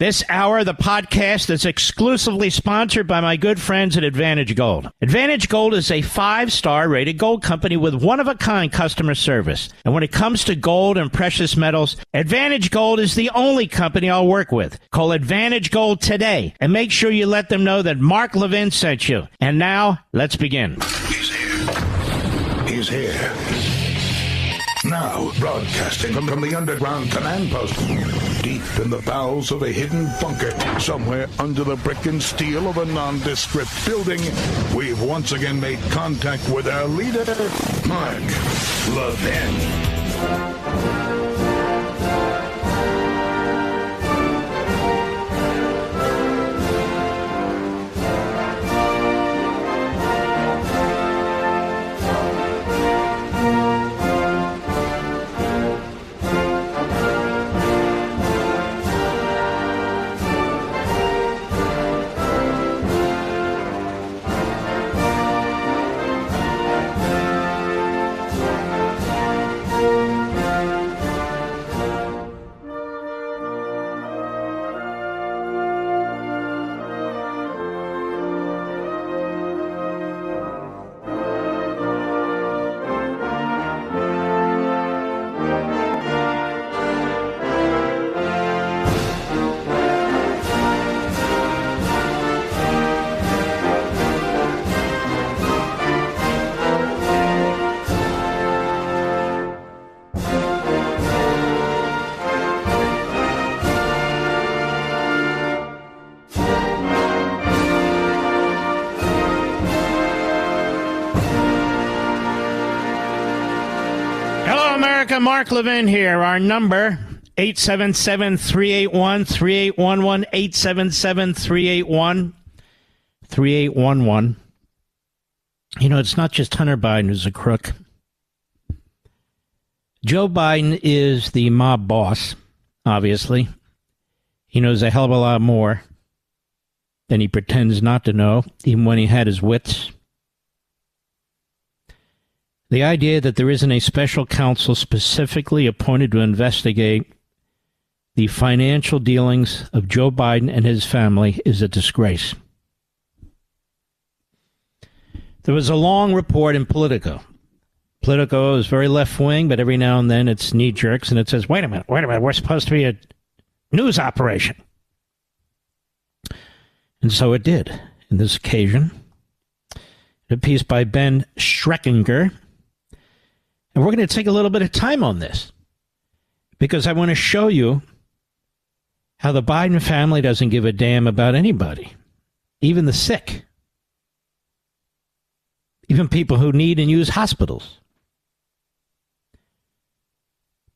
This hour of the podcast is exclusively sponsored by my good friends at Advantage Gold. Advantage Gold is a 5-star rated gold company with one-of-a-kind customer service. And when it comes to gold and precious metals, Advantage Gold is the only company I'll work with. Call Advantage Gold today and make sure you let them know that Mark Levin sent you. And now, let's begin. He's here. He's here. Now, broadcasting from the underground command post, deep in the bowels of a hidden bunker, somewhere under the brick and steel of a nondescript building, we've once again made contact with our leader, Mark Levin. Mark Levin here. Our number, 877-381-3811, 877-381-3811. You know, it's not just Hunter Biden who's a crook. Joe Biden is the mob boss, obviously. He knows a hell of a lot more than he pretends not to know, even when he had his wits. The idea that there isn't a special counsel specifically appointed to investigate the financial dealings of Joe Biden and his family is a disgrace. There was a long report in Politico. Politico is very left-wing, but every now and then it's knee-jerks, and it says, wait a minute, we're supposed to be a news operation. And so it did, in this occasion. A piece by Ben Schreckinger. And we're going to take a little bit of time on this because I want to show you how the Biden family doesn't give a damn about anybody, even the sick, even people who need and use hospitals.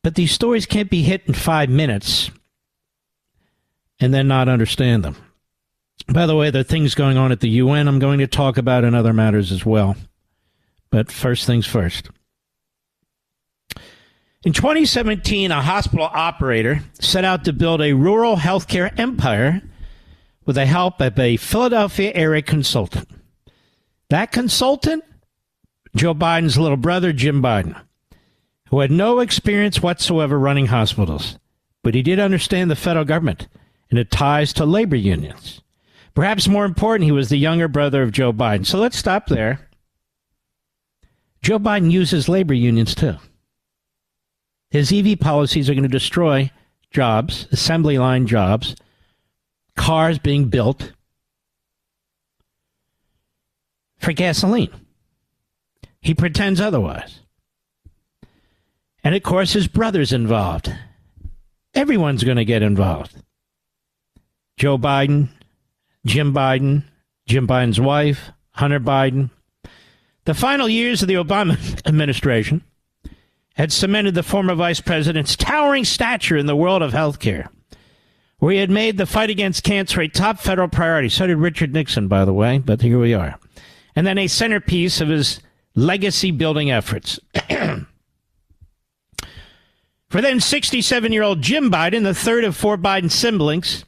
But these stories can't be hit in 5 minutes and then not understand them. By the way, there are things going on at the UN I'm going to talk about and other matters as well. But first things first. In 2017, a hospital operator set out to build a rural healthcare empire with the help of a Philadelphia area consultant. That consultant, Joe Biden's little brother, Jim Biden, who had no experience whatsoever running hospitals, but he did understand the federal government and its ties to labor unions. Perhaps more important, he was the younger brother of Joe Biden. So let's stop there. Joe Biden uses labor unions too. His EV policies are going to destroy jobs, assembly line jobs, cars being built for gasoline. He pretends otherwise. And, of course, his brother's involved. Everyone's going to get involved. Joe Biden, Jim Biden's wife, Hunter Biden. The final years of the Obama administration had cemented the former vice president's towering stature in the world of healthcare, where he had made the fight against cancer a top federal priority. So did Richard Nixon, by the way, but here we are. And then a centerpiece of his legacy-building efforts. For then 67-year-old Jim Biden, the third of 4 Biden siblings,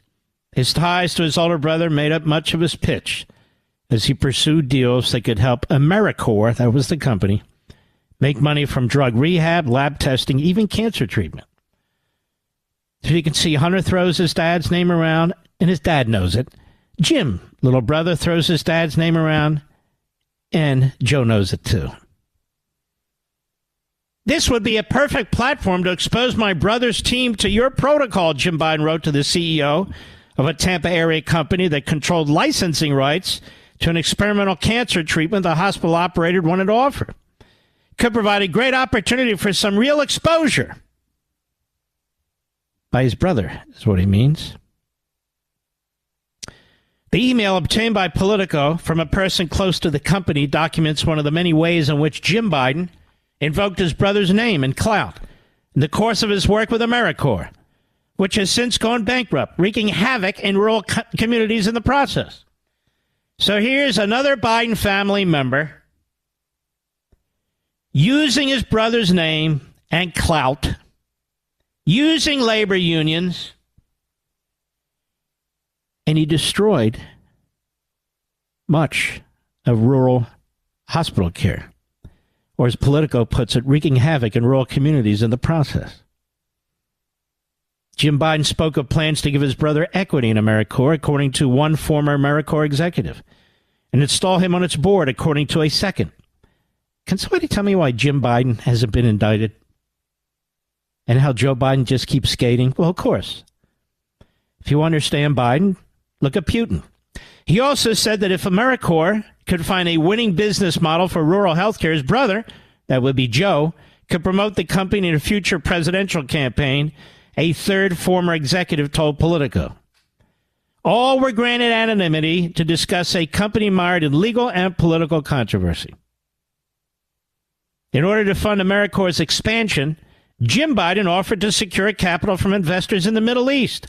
his ties to his older brother made up much of his pitch as he pursued deals that could help Americore, that was the company, make money from drug rehab, lab testing, even cancer treatment. So you can see Hunter throws his dad's name around, and his dad knows it. Jim, little brother, throws his dad's name around, and Joe knows it too. This would be a perfect platform to expose my brother's team to your protocol, Jim Biden wrote to the CEO of a Tampa area company that controlled licensing rights to an experimental cancer treatment the hospital operator wanted to offer. Could provide a great opportunity for some real exposure. By his brother, is what he means. The email obtained by Politico from a person close to the company documents one of the many ways in which Jim Biden invoked his brother's name and clout in the course of his work with Americore, which has since gone bankrupt, wreaking havoc in rural communities in the process. So here's another Biden family member using his brother's name and clout, using labor unions, and he destroyed much of rural hospital care, or as Politico puts it, wreaking havoc in rural communities in the process. Jim Biden spoke of plans to give his brother equity in Americore, according to one former Americore executive, and install him on its board, according to a second. Can somebody tell me why Jim Biden hasn't been indicted? And how Joe Biden just keeps skating? Well, of course. If you understand Biden, look at Putin. He also said that if Americore could find a winning business model for rural health care, his brother, that would be Joe, could promote the company in a future presidential campaign, a third former executive told Politico. All were granted anonymity to discuss a company mired in legal and political controversy. In order to fund Americore's expansion, Jim Biden offered to secure capital from investors in the Middle East.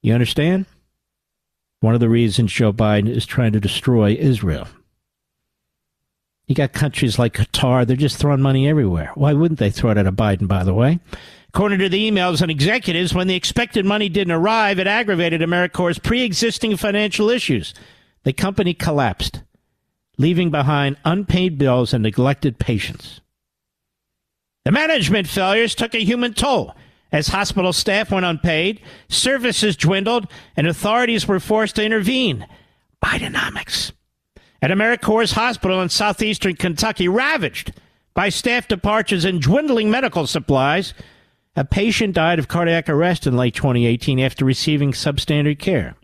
You understand? One of the reasons Joe Biden is trying to destroy Israel. You got countries like Qatar, they're just throwing money everywhere. Why wouldn't they throw it at a Biden, by the way? According to the emails and executives, when the expected money didn't arrive, it aggravated Americore's pre-existing financial issues. The company collapsed, leaving behind unpaid bills and neglected patients. The management failures took a human toll as hospital staff went unpaid, services dwindled, and authorities were forced to intervene. Bidenomics. At Americore's hospital in southeastern Kentucky, ravaged by staff departures and dwindling medical supplies, a patient died of cardiac arrest in late 2018 after receiving substandard care.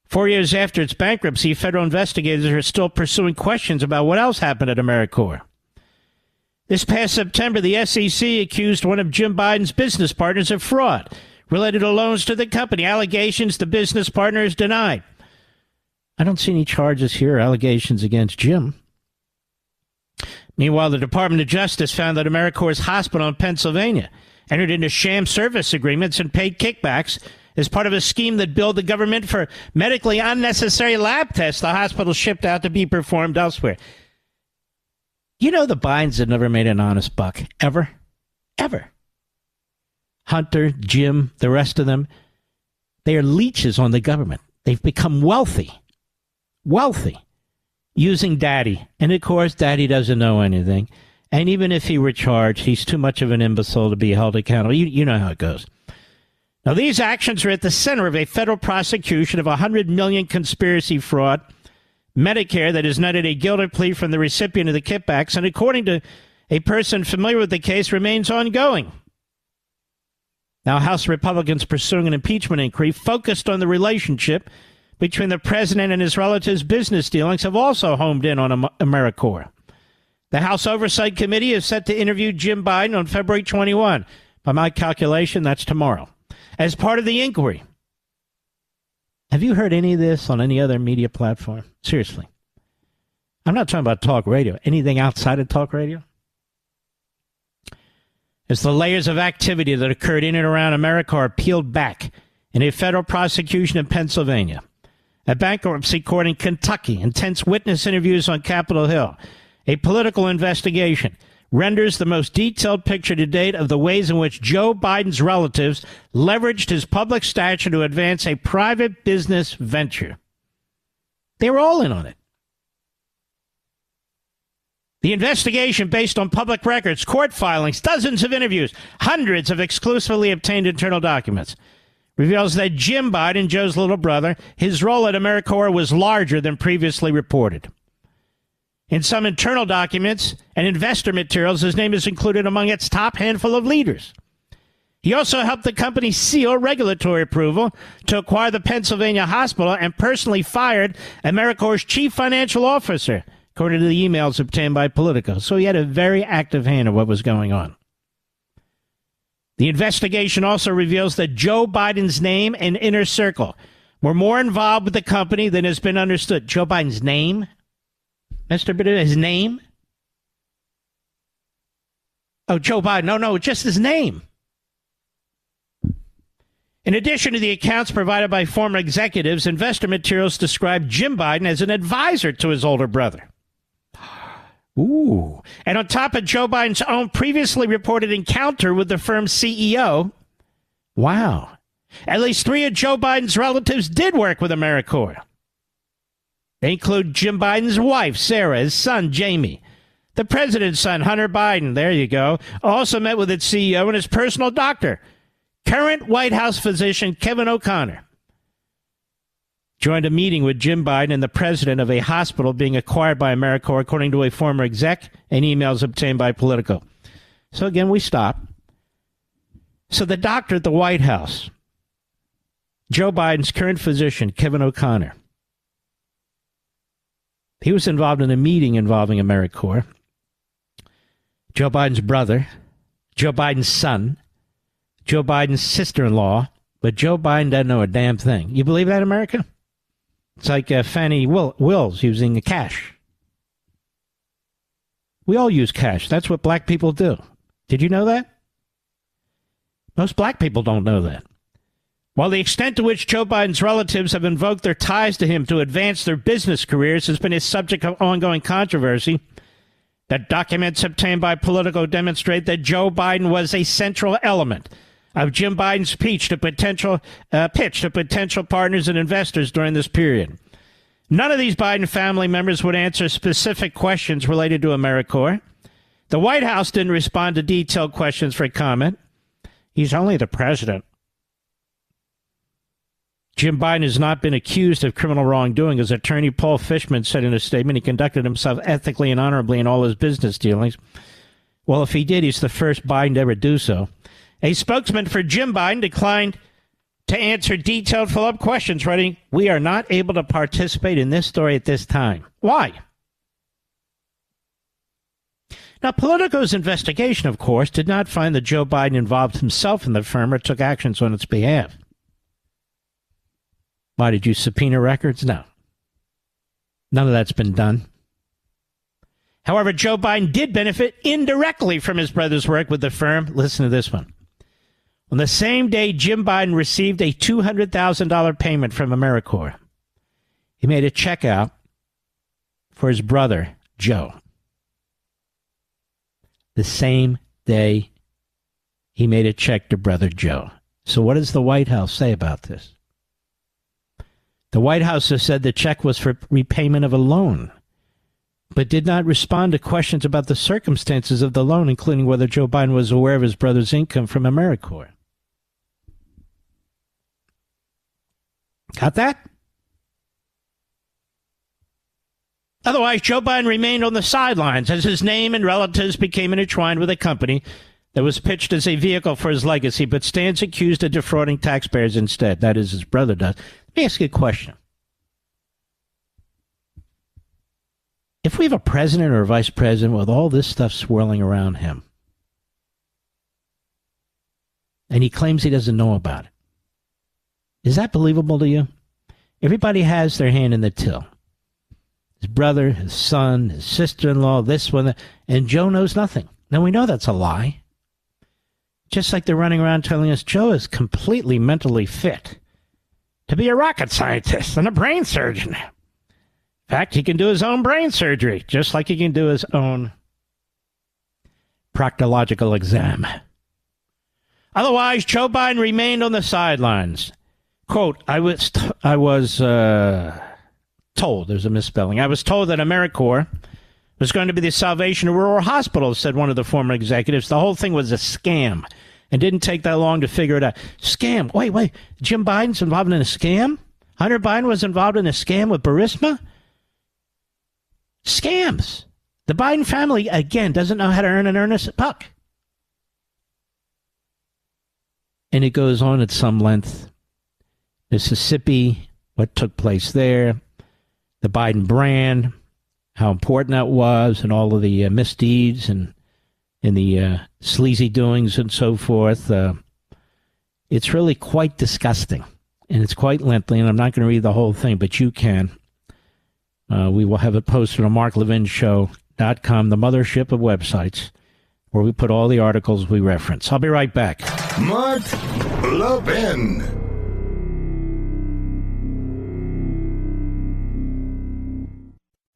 4 years after its bankruptcy, federal investigators are still pursuing questions about what else happened at Americore. This past September, the SEC accused one of Jim Biden's business partners of fraud related to loans to the company, allegations the business partner has denied. I don't see any charges here, allegations against Jim. Meanwhile, the Department of Justice found that Americore's hospital in Pennsylvania entered into sham service agreements and paid kickbacks as part of a scheme that billed the government for medically unnecessary lab tests the hospital shipped out to be performed elsewhere. You know the Bidens have never made an honest buck, ever. Ever. Hunter, Jim, the rest of them, they are leeches on the government. They've become wealthy, using Daddy. And, of course, Daddy doesn't know anything. And even if he were charged, he's too much of an imbecile to be held accountable. You know how it goes. Now, these actions are at the center of a federal prosecution of $100 million conspiracy fraud, Medicare that is netted a guilty plea from the recipient of the kickbacks, and according to a person familiar with the case, remains ongoing. Now, House Republicans pursuing an impeachment inquiry focused on the relationship between the president and his relatives' business dealings have also homed in on Americore. The House Oversight Committee is set to interview Jim Biden on February 21. By my calculation, that's tomorrow. As part of the inquiry. Have you heard any of this on any other media platform? Seriously. I'm not talking about talk radio. Anything outside of talk radio? As the layers of activity that occurred in and around America are peeled back in a federal prosecution in Pennsylvania, a bankruptcy court in Kentucky, intense witness interviews on Capitol Hill, a political investigation, renders the most detailed picture to date of the ways in which Joe Biden's relatives leveraged his public stature to advance a private business venture. They were all in on it. The investigation, based on public records, court filings, dozens of interviews, hundreds of exclusively obtained internal documents, reveals that Jim Biden, Joe's little brother, his role at Americore was larger than previously reported. In some internal documents and investor materials, his name is included among its top handful of leaders. He also helped the company seal regulatory approval to acquire the Pennsylvania hospital and personally fired Americore's chief financial officer, according to the emails obtained by Politico. So he had a very active hand in what was going on. The investigation also reveals that Joe Biden's name and inner circle were more involved with the company than has been understood. Joe Biden's name? Mr. Biden, his name? Oh, Joe Biden. No, just his name. In addition to the accounts provided by former executives, investor materials describe Jim Biden as an advisor to his older brother. Ooh. And on top of Joe Biden's own previously reported encounter with the firm's CEO, wow, at least 3 of Joe Biden's relatives did work with Americore. They include Jim Biden's wife, Sarah, his son, Jamie. The president's son, Hunter Biden, there you go, also met with its CEO and his personal doctor, current White House physician Kevin O'Connor. Joined a meeting with Jim Biden and the president of a hospital being acquired by Americore, according to a former exec and emails obtained by Politico. So again, we stop. So the doctor at the White House, Joe Biden's current physician, Kevin O'Connor, he was involved in a meeting involving Americore. Joe Biden's brother, Joe Biden's son, Joe Biden's sister-in-law, but Joe Biden doesn't know a damn thing. You believe that, America? It's like Fannie Wills using cash. We all use cash. That's what black people do. Did you know that? Most black people don't know that. While the extent to which Joe Biden's relatives have invoked their ties to him to advance their business careers has been a subject of ongoing controversy, that documents obtained by Politico demonstrate that Joe Biden was a central element of Jim Biden's pitch to potential partners and investors during this period. None of these Biden family members would answer specific questions related to Americore. The White House didn't respond to detailed questions for comment. He's only the president. Jim Biden has not been accused of criminal wrongdoing. His attorney, Paul Fishman, said in a statement he conducted himself ethically and honorably in all his business dealings. Well, if he did, he's the first Biden to ever do so. A spokesman for Jim Biden declined to answer detailed follow-up questions, writing, "We are not able to participate in this story at this time." Why? Now, Politico's investigation, of course, did not find that Joe Biden involved himself in the firm or took actions on its behalf. Why, did you subpoena records? No. None of that's been done. However, Joe Biden did benefit indirectly from his brother's work with the firm. Listen to this one. On the same day Jim Biden received a $200,000 payment from Americore, he made a check out for his brother, Joe. The same day he made a check to brother Joe. So what does the White House say about this? The White House has said the check was for repayment of a loan, but did not respond to questions about the circumstances of the loan, including whether Joe Biden was aware of his brother's income from Americore. Got that? Otherwise, Joe Biden remained on the sidelines as his name and relatives became intertwined with a company that was pitched as a vehicle for his legacy, but stands accused of defrauding taxpayers instead. That is, his brother does. Let me ask you a question. If we have a president or a vice president with all this stuff swirling around him, and he claims he doesn't know about it, is that believable to you? Everybody has their hand in the till. His brother, his son, his sister-in-law, this one, that, and Joe knows nothing. Now, we know that's a lie. Just like they're running around telling us Joe is completely mentally fit to be a rocket scientist and a brain surgeon. In fact, he can do his own brain surgery, just like he can do his own proctological exam. Otherwise, Joe Biden remained on the sidelines. Quote, I was told, there's a misspelling, I was told that Americore was going to be the salvation of rural hospitals, said one of the former executives. The whole thing was a scam, and didn't take that long to figure it out. Scam. Wait. Jim Biden's involved in a scam? Hunter Biden was involved in a scam with Burisma? Scams. The Biden family, again, doesn't know how to earn an earnest buck. And it goes on at some length. Mississippi, what took place there, the Biden brand, how important that was, and all of the misdeeds and the sleazy doings and so forth. It's really quite disgusting, and it's quite lengthy, and I'm not going to read the whole thing, but you can. We will have it posted on MarkLevinShow.com, the mothership of websites, where we put all the articles we reference. I'll be right back. Mark Levin.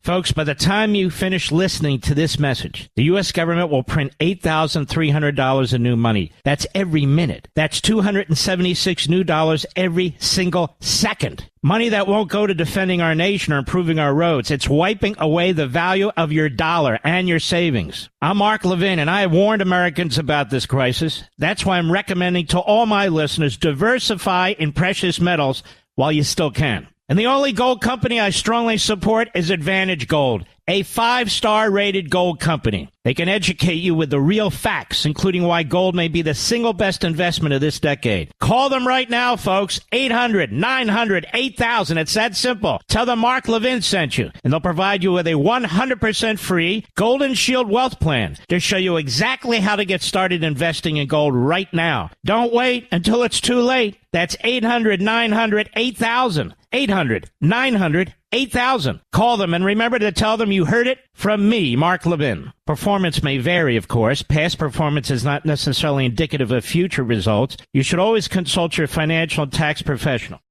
Folks, by the time you finish listening to this message, the U.S. government will print $8,300 in new money. That's every minute. That's $276 new dollars every single second. Money that won't go to defending our nation or improving our roads. It's wiping away the value of your dollar and your savings. I'm Mark Levin, and I have warned Americans about this crisis. That's why I'm recommending to all my listeners, diversify in precious metals while you still can. And the only gold company I strongly support is Advantage Gold, a 5-star rated gold company. They can educate you with the real facts, including why gold may be the single best investment of this decade. Call them right now, folks. 800-900-8000. It's that simple. Tell them Mark Levin sent you, and they'll provide you with a 100% free Golden Shield Wealth Plan to show you exactly how to get started investing in gold right now. Don't wait until it's too late. That's 800-900-8000. 800-900-8000. Call them and remember to tell them you heard it from me, Mark Levin. Performance may vary, of course. Past performance is not necessarily indicative of future results. You should always consult your financial and tax professional.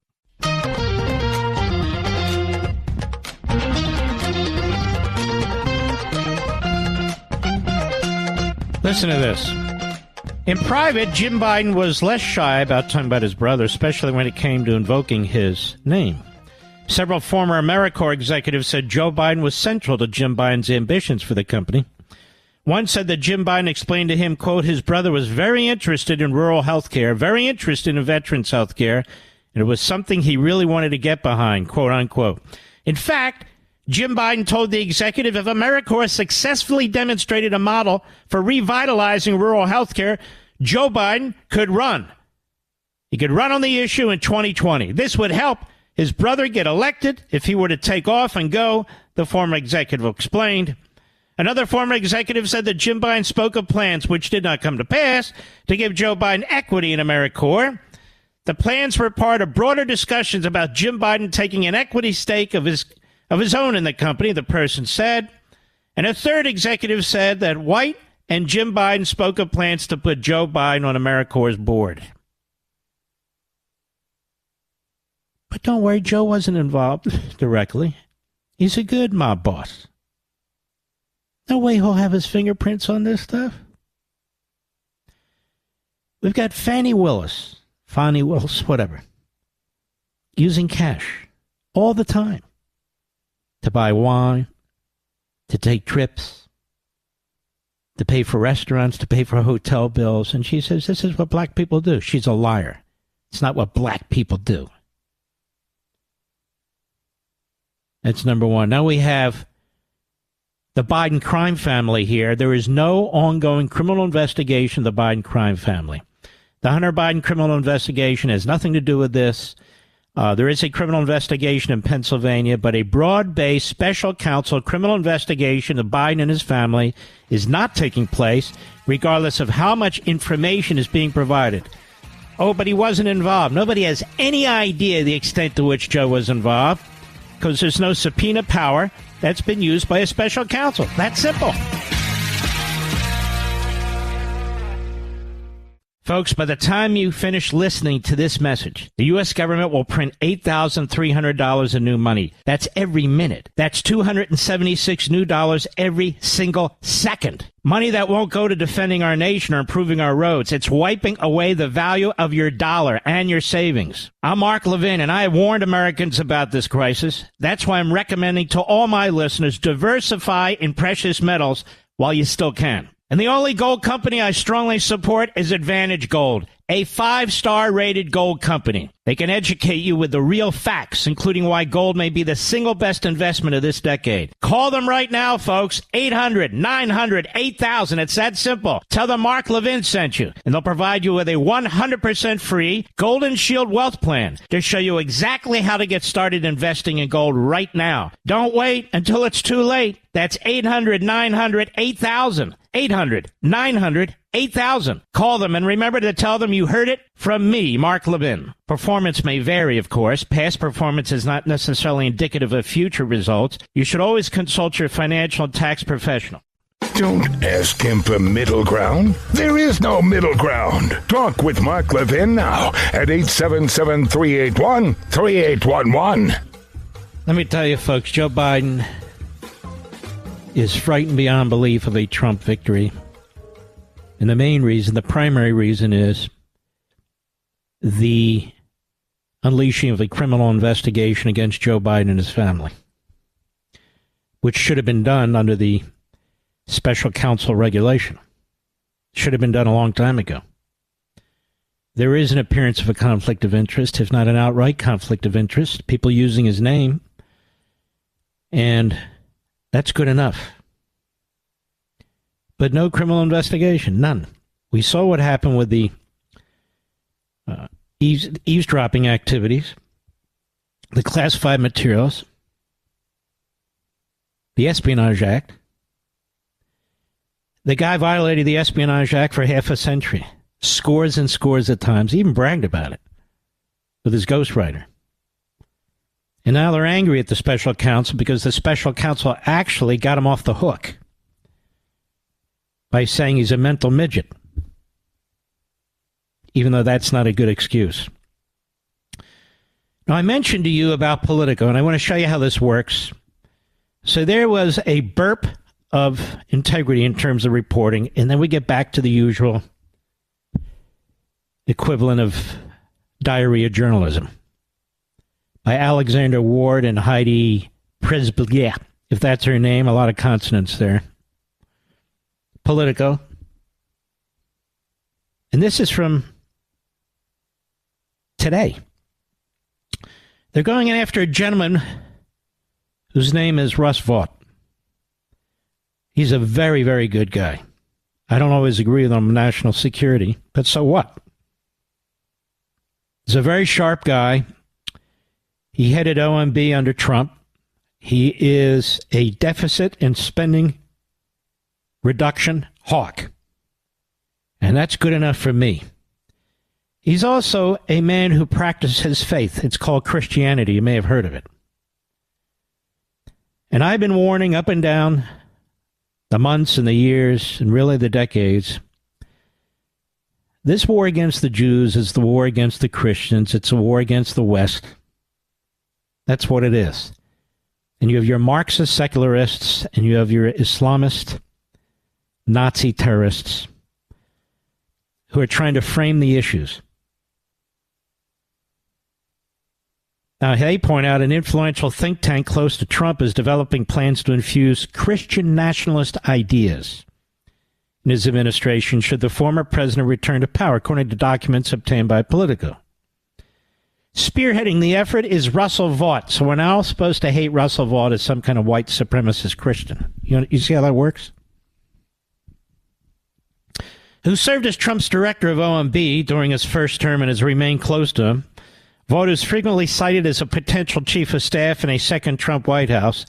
Listen to this. In private, Jim Biden was less shy about talking about his brother, especially when it came to invoking his name. Several former Americore executives said Joe Biden was central to Jim Biden's ambitions for the company. One said that Jim Biden explained to him, quote, his brother was very interested in rural health care, very interested in veterans' health care, and it was something he really wanted to get behind, quote, unquote. In fact, Jim Biden told the executive if Americore successfully demonstrated a model for revitalizing rural health care, Joe Biden could run. He could run on the issue in 2020. This would help his brother get elected if he were to take off and go, the former executive explained. Another former executive said that Jim Biden spoke of plans which did not come to pass to give Joe Biden equity in Americore. The plans were part of broader discussions about Jim Biden taking an equity stake of his own in the company, the person said. And a third executive said that White and Jim Biden spoke of plans to put Joe Biden on Americore's board. But don't worry, Joe wasn't involved directly. He's a good mob boss. No way he'll have his fingerprints on this stuff. We've got Fani Willis, whatever, using cash all the time to buy wine, to take trips, to pay for restaurants, to pay for hotel bills. And she says, this is what black people do. She's a liar. It's not what black people do. That's number one. Now we have the Biden crime family here. There is no ongoing criminal investigation of the Biden crime family. The Hunter Biden criminal investigation has nothing to do with this. There is a criminal investigation in Pennsylvania, but a broad-based special counsel criminal investigation of Biden and his family is not taking place, regardless of how much information is being provided. Oh, but he wasn't involved. Nobody has any idea the extent to which Joe was involved, because there's no subpoena power that's been used by a special counsel. That's simple. Folks, by the time you finish listening to this message, the U.S. government will print $8,300 in new money. That's every minute. That's $276 new dollars every single second. Money that won't go to defending our nation or improving our roads. It's wiping away the value of your dollar and your savings. I'm Mark Levin, and I have warned Americans about this crisis. That's why I'm recommending to all my listeners, diversify in precious metals while you still can. And the only gold company I strongly support is Advantage Gold, a 5-star rated gold company. They can educate you with the real facts, including why gold may be the single best investment of this decade. Call them right now, folks. 800-900-8000. It's that simple. Tell them Mark Levin sent you, and they'll provide you with a 100% free Golden Shield Wealth Plan to show you exactly how to get started investing in gold right now. Don't wait until it's too late. That's 800-900-8000. 800-900-8000. Call them and remember to tell them you heard it from me, Mark Levin. Performance may vary, of course. Past performance is not necessarily indicative of future results. You should always consult your financial and tax professional. Don't ask him for middle ground. There is no middle ground. Talk with Mark Levin now at 877-381-3811. Let me tell you, folks, Joe Biden is frightened beyond belief of a Trump victory. And the main reason, the primary reason, is the unleashing of a criminal investigation against Joe Biden and his family, which should have been done under the special counsel regulation. Should have been done a long time ago. There is an appearance of a conflict of interest, if not an outright conflict of interest, people using his name, and that's good enough. But no criminal investigation, none. We saw what happened with the eavesdropping activities, the classified materials, the Espionage Act. The guy violated the Espionage Act for half a century, scores and scores of times, even bragged about it with his ghostwriter. And now they're angry at the special counsel because the special counsel actually got him off the hook by saying he's a mental midget, even though that's not a good excuse. Now, I mentioned to you about Politico, and I want to show you how this works. So there was a burp of integrity in terms of reporting, and then we get back to the usual equivalent of diarrhea journalism by Alexander Ward and Heidi Presblia, if that's her name, a lot of consonants there. Politico. And this is from today. They're going after a gentleman whose name is Russ Vought. He's a very, very good guy. I don't always agree with him on national security, but so what? He's a very sharp guy. He headed OMB under Trump. He is a deficit and spending reduction hawk. And that's good enough for me. He's also a man who practices faith. It's called Christianity. You may have heard of it. And I've been warning up and down the months and the years and really the decades. This war against the Jews is the war against the Christians. It's a war against the West. That's what it is. And you have your Marxist secularists and you have your Islamist Nazi terrorists who are trying to frame the issues. Now, they point out an influential think tank close to Trump is developing plans to infuse Christian nationalist ideas in his administration should the former president return to power, according to documents obtained by Politico. Spearheading the effort is Russell Vought. So we're now supposed to hate Russell Vought as some kind of white supremacist Christian. You see how that works? Who served as Trump's director of OMB during his first term and has remained close to him. Vought is frequently cited as a potential chief of staff in a second Trump White House,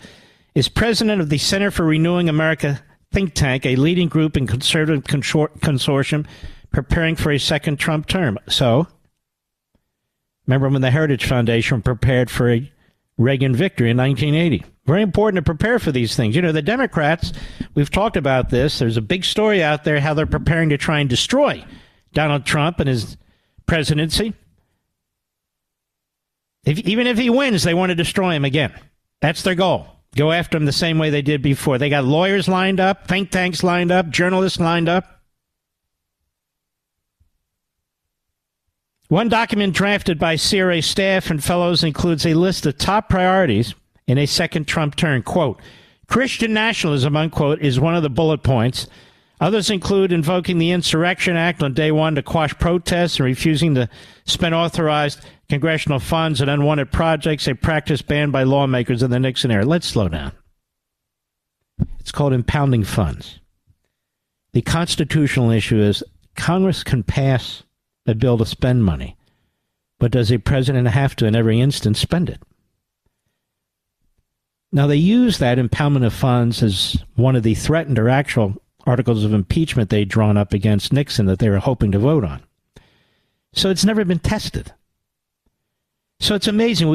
is president of the Center for Renewing America think tank, a leading group in conservative consortium preparing for a second Trump term. So, remember when the Heritage Foundation prepared for a Reagan victory in 1980. Very important to prepare for these things. You know, the Democrats, we've talked about this. There's a big story out there how they're preparing to try and destroy Donald Trump and his presidency. Even if he wins, they want to destroy him again. That's their goal. Go after him the same way they did before. They got lawyers lined up, think tanks lined up, journalists lined up. One document drafted by CRA staff and fellows includes a list of top priorities in a second Trump term. Quote, Christian nationalism, unquote, is one of the bullet points. Others include invoking the Insurrection Act on day one to quash protests and refusing to spend authorized congressional funds on unwanted projects, a practice banned by lawmakers in the Nixon era. Let's slow down. It's called impounding funds. The constitutional issue is Congress can pass a bill to spend money, but does a president have to, in every instance, spend it? Now, they use that impoundment of funds as one of the threatened or actual articles of impeachment they'd drawn up against Nixon that they were hoping to vote on. So it's never been tested. So it's amazing.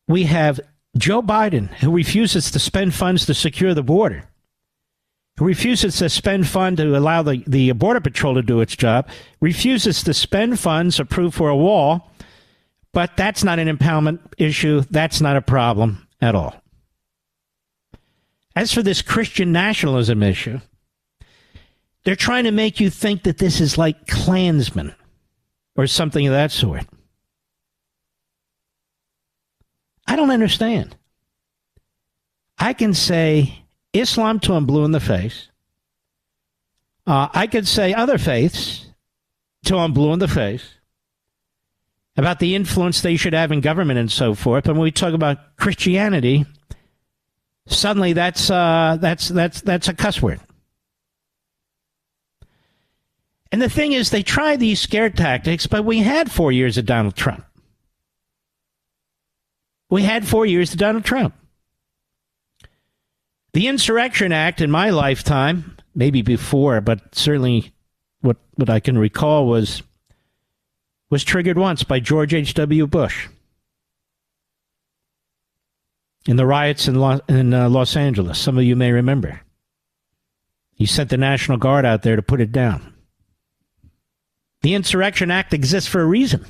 We have Joe Biden, who refuses to spend funds to secure the border, who refuses to spend funds to allow the Border Patrol to do its job, refuses to spend funds approved for a wall, but that's not an impoundment issue. That's not a problem at all. As for this Christian nationalism issue, they're trying to make you think that this is like Klansmen or something of that sort. I don't understand. I can say Islam till I'm blue in the face. I could say other faiths till I'm blue in the face about the influence they should have in government and so forth. But when we talk about Christianity, suddenly that's a cuss word. And the thing is, they try these scare tactics, but we had 4 years of Donald Trump. We had 4 years of Donald Trump. The Insurrection Act in my lifetime, maybe before, but certainly what I can recall was triggered once by George H.W. Bush in the riots in Los Angeles. Some of you may remember. He sent the National Guard out there to put it down. The Insurrection Act exists for a reason.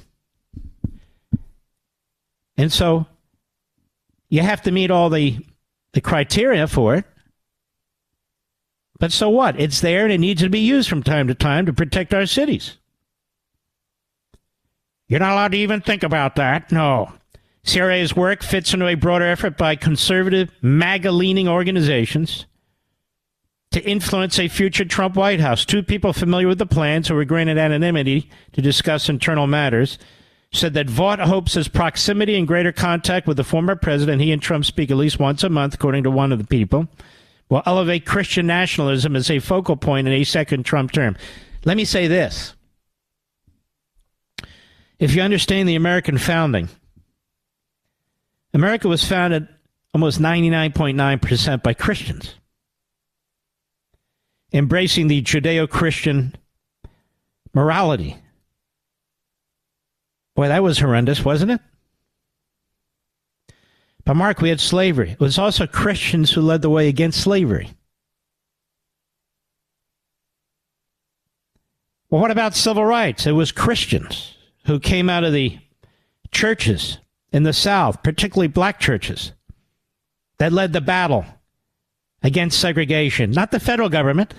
And so you have to meet all the criteria for it. But so what? It's there and it needs to be used from time to time to protect our cities. You're not allowed to even think about that. No. CRA's work fits into a broader effort by conservative, MAGA-leaning organizations to influence a future Trump White House. Two people familiar with the plans who were granted anonymity to discuss internal matters said that Vaught hopes his proximity and greater contact with the former president, he and Trump speak at least once a month, according to one of the people, will elevate Christian nationalism as a focal point in a second Trump term. Let me say this. If you understand the American founding, America was founded almost 99.9% by Christians, embracing the Judeo-Christian morality. Boy, that was horrendous, wasn't it? But Mark, we had slavery. It was also Christians who led the way against slavery. Well, what about civil rights? It was Christians who came out of the churches in the South, particularly black churches, that led the battle against segregation, not the federal government.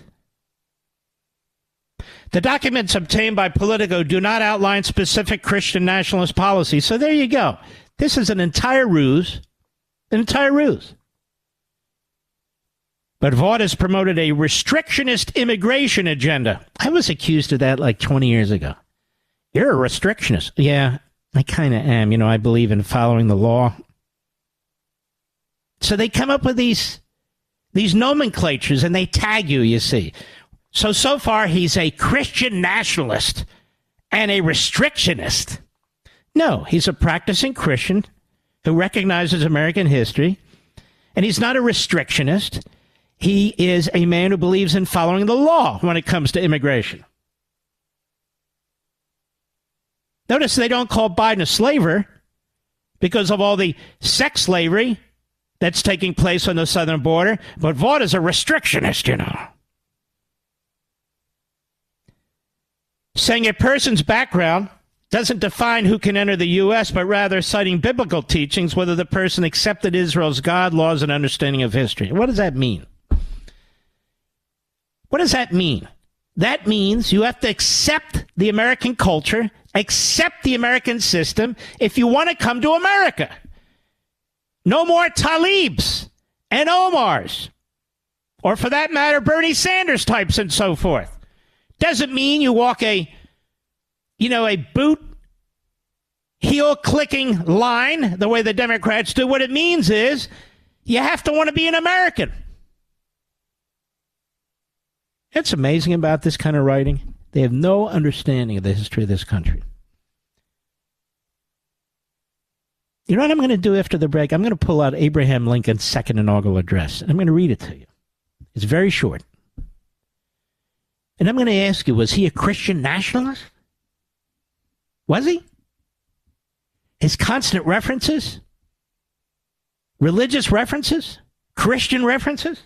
The documents obtained by Politico do not outline specific Christian nationalist policies. So there you go. This is an entire ruse. An entire ruse. But Vaught has promoted a restrictionist immigration agenda. I was accused of that like 20 years ago. You're a restrictionist. Yeah, I kind of am. You know, I believe in following the law. So they come up with these nomenclatures and they tag you, you see. So far, he's a Christian nationalist and a restrictionist. No, he's a practicing Christian who recognizes American history, and he's not a restrictionist. He is a man who believes in following the law when it comes to immigration. Notice they don't call Biden a slaver because of all the sex slavery that's taking place on the southern border, but Vaught is a restrictionist, you know. saying a person's background doesn't define who can enter the U.S., but rather citing biblical teachings, whether the person accepted Israel's God, laws, and understanding of history. What does that mean? What does that mean? That means you have to accept the American culture, accept the American system if you want to come to America. No more Talibs and Omars, or for that matter, Bernie Sanders types and so forth. Doesn't mean you walk a boot heel clicking line the way the Democrats do. What it means is you have to want to be an American. It's amazing about this kind of writing. They have no understanding of the history of this country. You know what I'm going to do after the break? I'm going to pull out Abraham Lincoln's second inaugural address, and I'm going to read it to you. It's very short. And I'm going to ask you, was he a Christian nationalist? Was he? His constant references? Religious references? Christian references?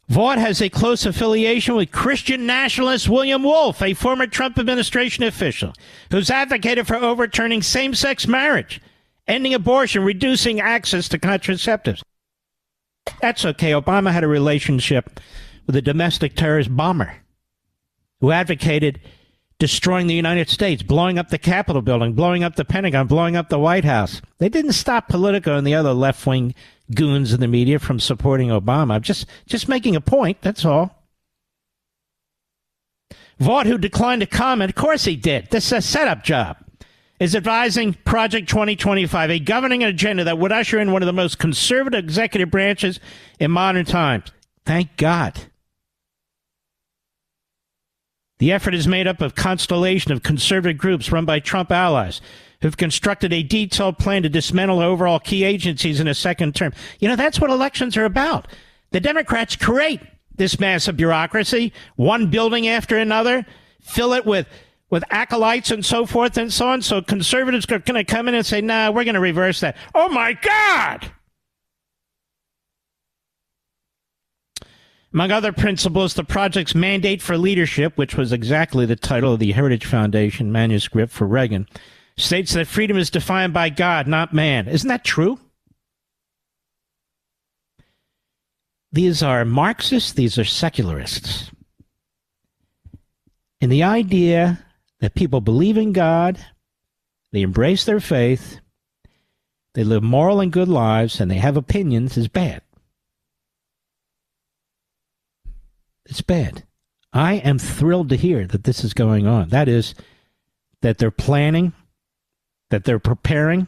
Vaught has a close affiliation with Christian nationalist William Wolfe, a former Trump administration official who's advocated for overturning same-sex marriage, ending abortion, reducing access to contraceptives. That's okay. Obama had a relationship with a domestic terrorist bomber who advocated destroying the United States, blowing up the Capitol building, blowing up the Pentagon, blowing up the White House. They didn't stop Politico and the other left-wing goons in the media from supporting Obama. I'm just making a point, that's all. Vaught, who declined to comment, of course he did. This is a setup job, is advising Project 2025, a governing agenda that would usher in one of the most conservative executive branches in modern times. Thank God. The effort is made up of constellation of conservative groups run by Trump allies who've constructed a detailed plan to dismantle overall key agencies in a second term. You know, that's what elections are about. The Democrats create this massive bureaucracy, one building after another, fill it with acolytes and so forth and so on. So conservatives are going to come in and say, nah, we're going to reverse that. Oh, my God! Among other principles, the project's mandate for leadership, which was exactly the title of the Heritage Foundation manuscript for Reagan, states that freedom is defined by God, not man. Isn't that true? These are Marxists, these are secularists. And the idea that people believe in God, they embrace their faith, they live moral and good lives, and they have opinions is bad. It's bad. I am thrilled to hear that this is going on. That is, that they're planning, that they're preparing,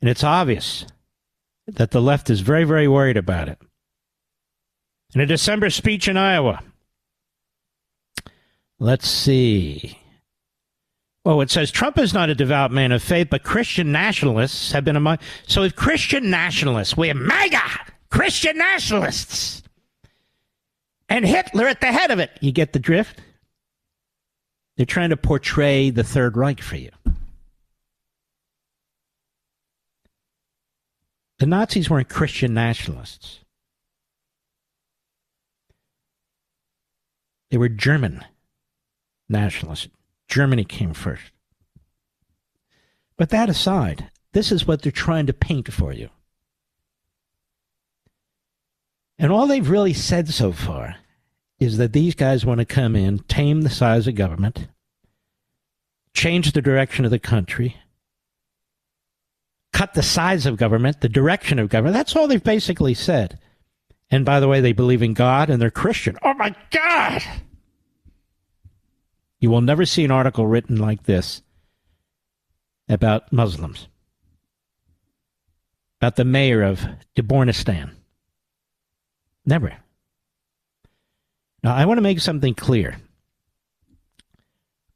and it's obvious that the left is very, very worried about it. In a December speech in Iowa, let's see. Oh, it says Trump is not a devout man of faith, but Christian nationalists have been among. So if Christian nationalists, we're MAGA Christian nationalists, and Hitler at the head of it. You get the drift? They're trying to portray the Third Reich for you. The Nazis weren't Christian nationalists. They were German nationalists. Germany came first. But that aside, this is what they're trying to paint for you. And all they've really said so far is that these guys want to come in, tame the size of government, change the direction of the country, cut the size of government, the direction of government. That's all they've basically said. And by the way, they believe in God and they're Christian. Oh my God! You will never see an article written like this about Muslims, about the mayor of Debornistan. Never. Now, I want to make something clear.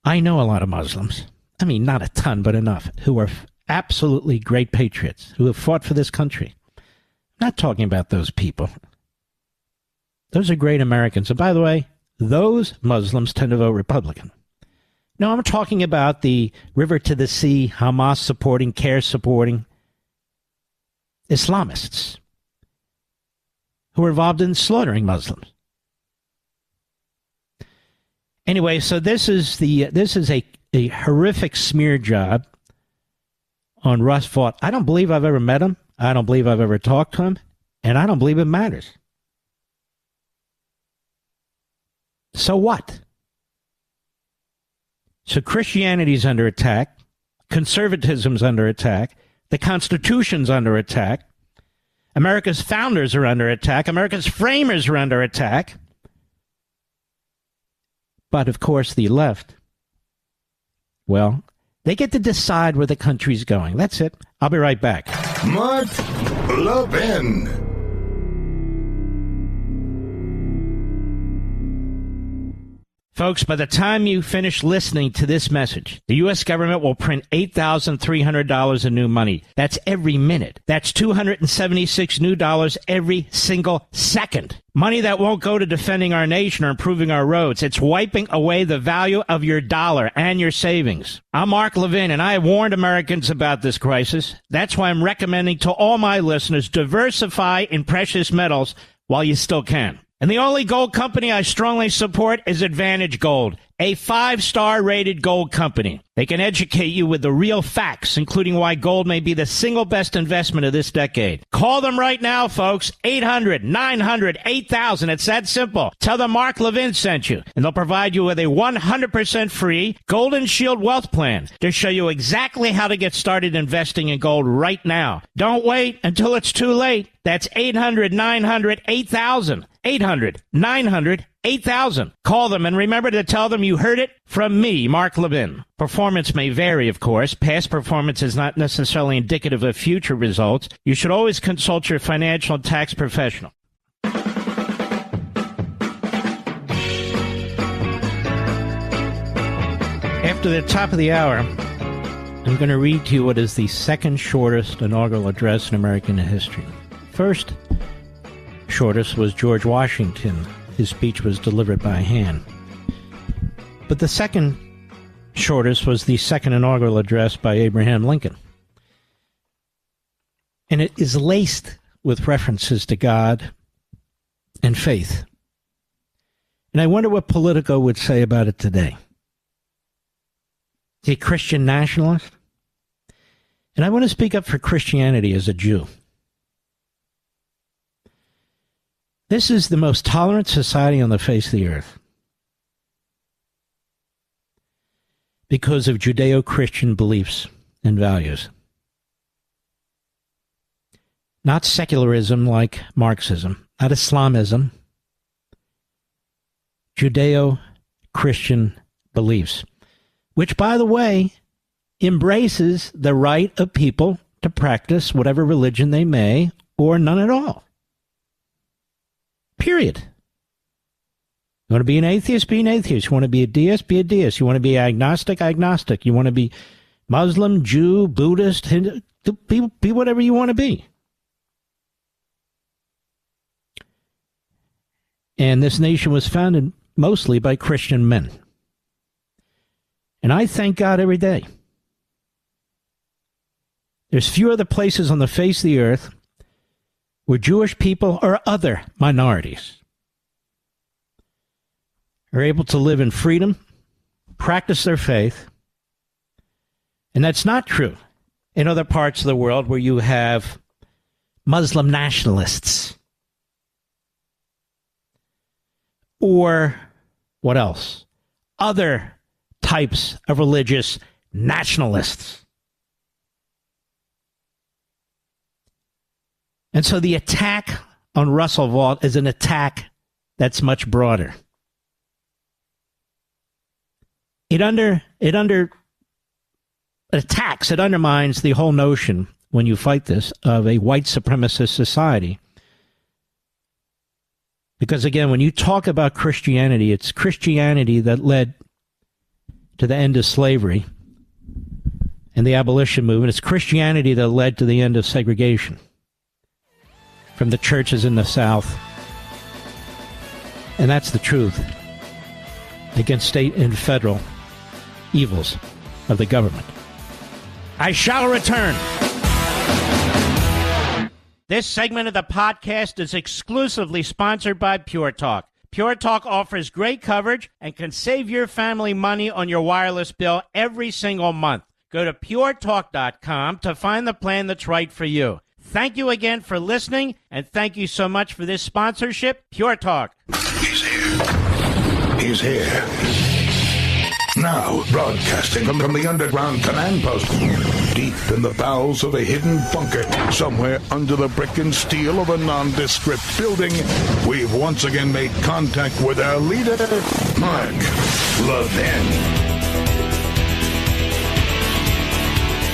I know a lot of Muslims. I mean, not a ton, but enough, who are absolutely great patriots, who have fought for this country. I'm not talking about those people. Those are great Americans. And by the way, those Muslims tend to vote Republican. No, I'm talking about the river to the sea, Hamas supporting, CARE supporting Islamists who are involved in slaughtering Muslims. Anyway, so this is a horrific smear job on Russ Vought. I don't believe I've ever met him. I don't believe I've ever talked to him. And I don't believe it matters. So what? So Christianity's under attack. Conservatism's under attack. The Constitution's under attack. America's founders are under attack. America's framers are under attack. But, of course, the left, well, they get to decide where the country's going. That's it. I'll be right back. Mark Levin. Folks, by the time you finish listening to this message, the U.S. government will print $8,300 in new money. That's every minute. That's $276 new dollars every single second. Money that won't go to defending our nation or improving our roads. It's wiping away the value of your dollar and your savings. I'm Mark Levin, and I have warned Americans about this crisis. That's why I'm recommending to all my listeners, diversify in precious metals while you still can. And the only gold company I strongly support is Advantage Gold, a 5-star rated gold company. They can educate you with the real facts, including why gold may be the single best investment of this decade. Call them right now, folks. 800-900-8000. It's that simple. Tell them Mark Levin sent you, and they'll provide you with a 100% free Golden Shield Wealth Plan to show you exactly how to get started investing in gold right now. Don't wait until it's too late. That's 800-900-8000. 800-900-8000. Call them and remember to tell them you heard it from me, Mark Levin. Performance may vary, of course. Past performance is not necessarily indicative of future results. You should always consult your financial and tax professional. After the top of the hour, I'm going to read to you what is the second shortest inaugural address in American history. First shortest was George Washington. His speech was delivered by hand. But the second shortest was the second inaugural address by Abraham Lincoln. And it is laced with references to God and faith. And I wonder what Politico would say about it today. Is he a Christian nationalist? And I want to speak up for Christianity as a Jew. This is the most tolerant society on the face of the earth because of Judeo-Christian beliefs and values. Not secularism like Marxism, not Islamism, Judeo-Christian beliefs, which, by the way, embraces the right of people to practice whatever religion they may or none at all. Period. You want to be an atheist? Be an atheist. You want to be a deist? Be a deist. You want to be agnostic? Agnostic. You want to be Muslim, Jew, Buddhist, Hindu? Be whatever you want to be. And this nation was founded mostly by Christian men. And I thank God every day. There's few other places on the face of the earth where Jewish people or other minorities are able to live in freedom, practice their faith. And that's not true in other parts of the world where you have Muslim nationalists. Or what else? Other types of religious nationalists. And so the attack on Russell Vought is an attack that's much broader. It undermines the whole notion, when you fight this, of a white supremacist society. Because again, when you talk about Christianity, it's Christianity that led to the end of slavery and the abolition movement. It's Christianity that led to the end of segregation from the churches in the South. And that's the truth against state and federal evils of the government. I shall return. This segment of the podcast is exclusively sponsored by Pure Talk. Pure Talk offers great coverage and can save your family money on your wireless bill every single month. Go to puretalk.com to find the plan that's right for you. Thank you again for listening, and thank you so much for this sponsorship, Pure Talk. He's here. He's here. Now, broadcasting from the underground command post, deep in the bowels of a hidden bunker, somewhere under the brick and steel of a nondescript building, we've once again made contact with our leader, Mark Levin.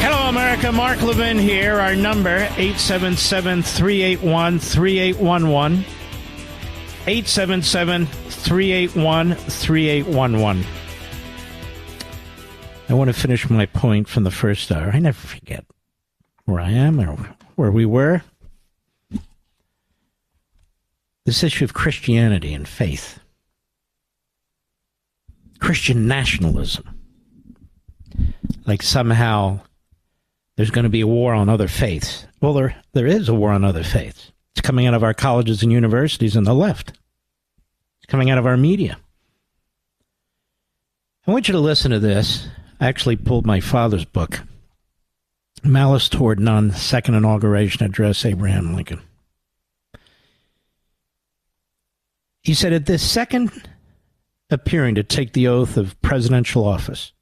Hello, America. Mark Levin here. Our number, 877-381-3811. 877-381-3811. I want to finish my point from the first hour. I never forget where I am or where we were. This issue of Christianity and faith. Christian nationalism. Like somehow there's going to be a war on other faiths. Well, there is a war on other faiths. It's coming out of our colleges and universities and the left. It's coming out of our media. I want you to listen to this. I actually pulled my father's book, Malice Toward None, Second Inauguration Address, Abraham Lincoln. He said, at this second appearing to take the oath of presidential office,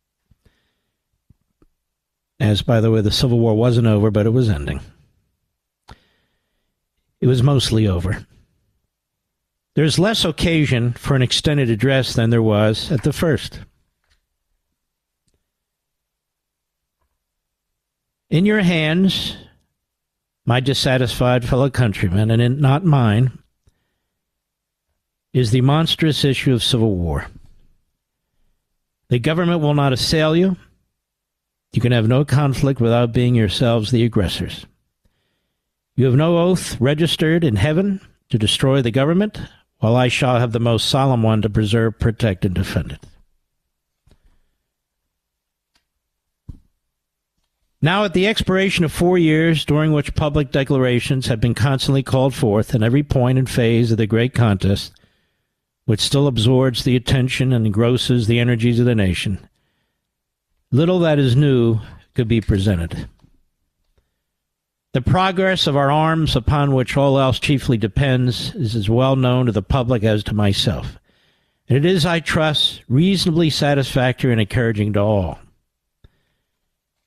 as, by the way, the Civil War wasn't over, but it was ending. It was mostly over. There's less occasion for an extended address than there was at the first. In your hands, my dissatisfied fellow countrymen, and not mine, is the monstrous issue of civil war. The government will not assail you. You can have no conflict without being yourselves the aggressors. You have no oath registered in heaven to destroy the government, while I shall have the most solemn one to preserve, protect, and defend it. Now, at the expiration of 4 years, during which public declarations have been constantly called forth in every point and phase of the great contest, which still absorbs the attention and engrosses the energies of the nation, little that is new could be presented. The progress of our arms, upon which all else chiefly depends, is as well known to the public as to myself, and it is, I trust, reasonably satisfactory and encouraging to all.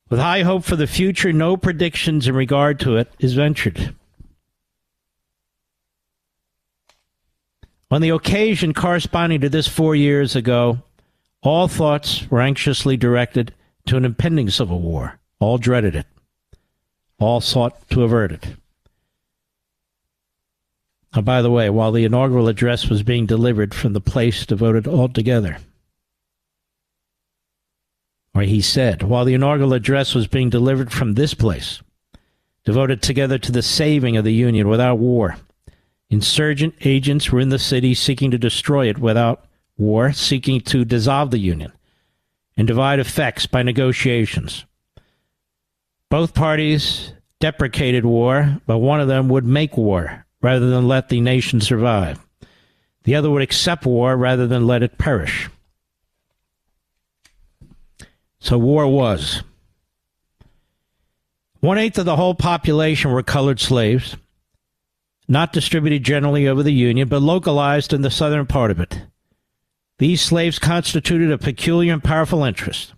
With high hope for the future, no predictions in regard to it is ventured. On the occasion corresponding to this 4 years ago, all thoughts were anxiously directed to an impending civil war. All dreaded it. All sought to avert it. Now, by the way, while the inaugural address was being delivered from the place devoted altogether, or he said, while the inaugural address was being delivered from this place, devoted together to the saving of the Union without war, insurgent agents were in the city seeking to destroy it without war, seeking to dissolve the Union and divide effects by negotiations. Both parties deprecated war, but one of them would make war rather than let the nation survive. The other would accept war rather than let it perish. So war was. 1/8 of the whole population were colored slaves, not distributed generally over the Union, but localized in the southern part of it. These slaves constituted a peculiar and powerful interest.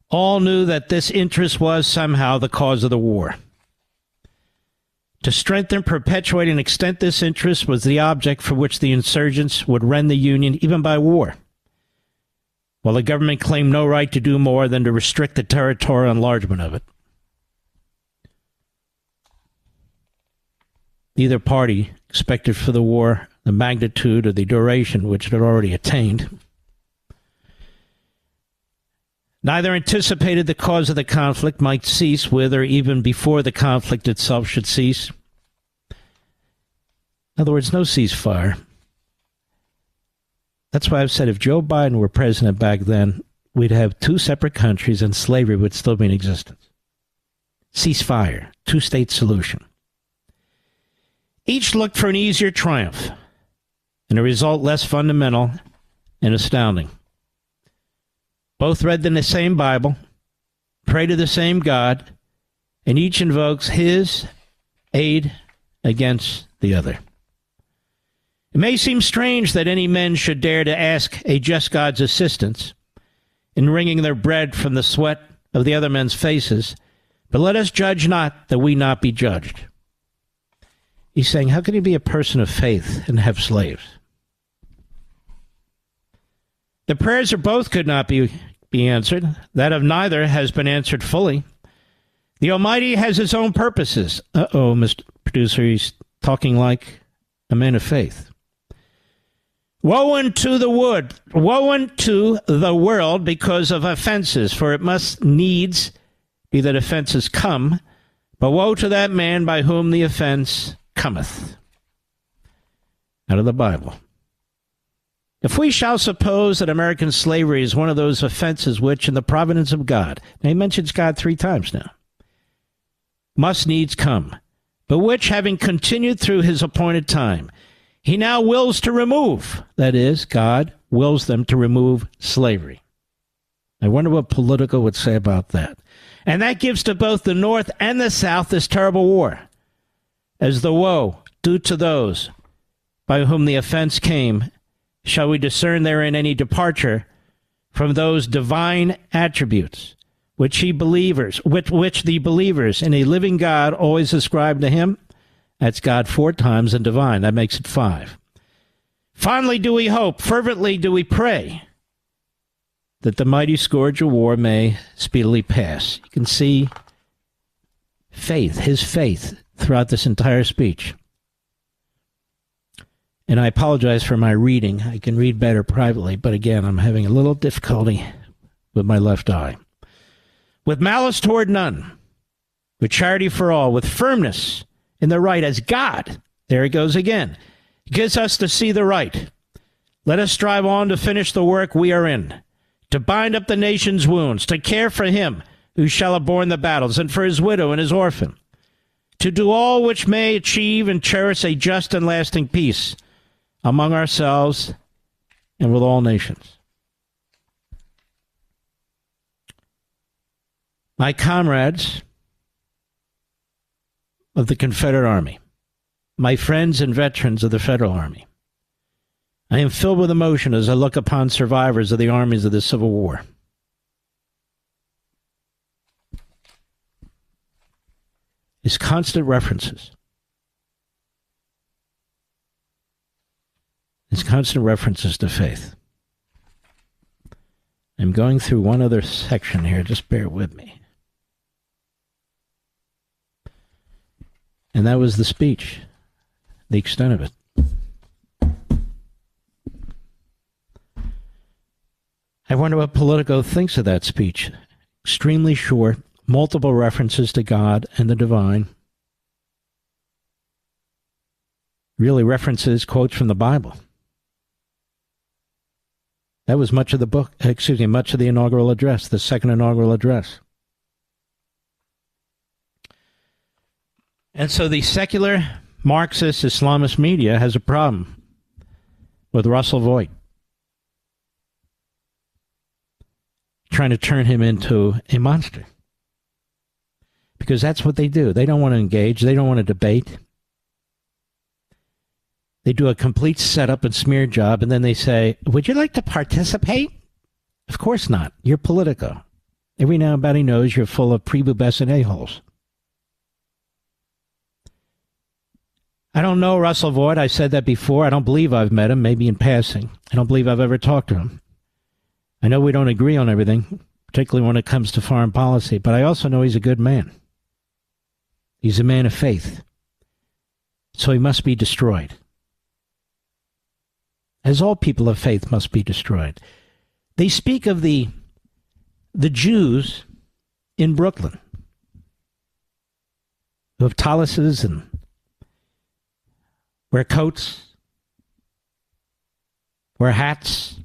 All knew that this interest was somehow the cause of the war. To strengthen, perpetuate, and extend this interest was the object for which the insurgents would rend the Union even by war, while the government claimed no right to do more than to restrict the territorial enlargement of it. Neither party expected for the war the magnitude or the duration which it had already attained. Neither anticipated the cause of the conflict might cease with or even before the conflict itself should cease. In other words, no ceasefire. That's why I've said if Joe Biden were president back then, we'd have two separate countries and slavery would still be in existence. Ceasefire, two-state solution. Each looked for an easier triumph. and a result less fundamental and astounding. Both read the same Bible, pray to the same God, and each invokes his aid against the other. It may seem strange that any men should dare to ask a just God's assistance in wringing their bread from the sweat of the other men's faces, but let us judge not that we not be judged. He's saying, how can you be a person of faith and have slaves? The prayers of both could not be answered. That of neither has been answered fully. The Almighty has his own purposes. Uh-oh, Mr. Producer, he's talking like a man of faith. Woe unto the world because of offenses, for it must needs be that offenses come, but woe to that man by whom the offense cometh. Out of the Bible. If we shall suppose that American slavery is one of those offenses which, in the providence of God, now he mentions God 3 times now, must needs come, but which, having continued through his appointed time, he now wills to remove, that is, God wills them to remove slavery. I wonder what Politico would say about that. And that gives to both the North and the South this terrible war, as the woe due to those by whom the offense came. Shall we discern therein any departure from those divine attributes which the believers in a living God always ascribe to him? That's God 4 times and divine. That makes it 5. Fondly do we hope, fervently do we pray, that the mighty scourge of war may speedily pass. You can see faith, his faith, throughout this entire speech. And I apologize for my reading. I can read better privately, but again, I'm having a little difficulty with my left eye. With malice toward none, with charity for all, with firmness in the right as God, there it goes again, gives us to see the right. Let us strive on to finish the work we are in, to bind up the nation's wounds, to care for him who shall have borne the battles, and for his widow and his orphan, to do all which may achieve and cherish a just and lasting peace among ourselves and with all nations. My comrades of the Confederate Army, my friends and veterans of the Federal Army, I am filled with emotion as I look upon survivors of the armies of the Civil War. His constant references. His constant references to faith. I'm going through one other section here. Just bear with me. And that was the speech, the extent of it. I wonder what Politico thinks of that speech. Extremely short, multiple references to God and the divine. Really references, quotes from the Bible. That was much of the book, much of the inaugural address, the second inaugural address. And so the secular Marxist Islamist media has a problem with Russell Voigt, trying to turn him into a monster. Because that's what they do. They don't want to engage. They don't want to debate. They do a complete setup and smear job, and then they say, would you like to participate? Of course not. You're Politico. Every now and then he knows you're full of prepubescent a-holes. I don't know Russell Voigt. I said that before. I don't believe I've met him, maybe in passing. I don't believe I've ever talked to him. I know we don't agree on everything, particularly when it comes to foreign policy, but I also know he's a good man. He's a man of faith. So he must be destroyed. As all people of faith must be destroyed. They speak of the Jews in Brooklyn who have taluses and wear coats, wear hats,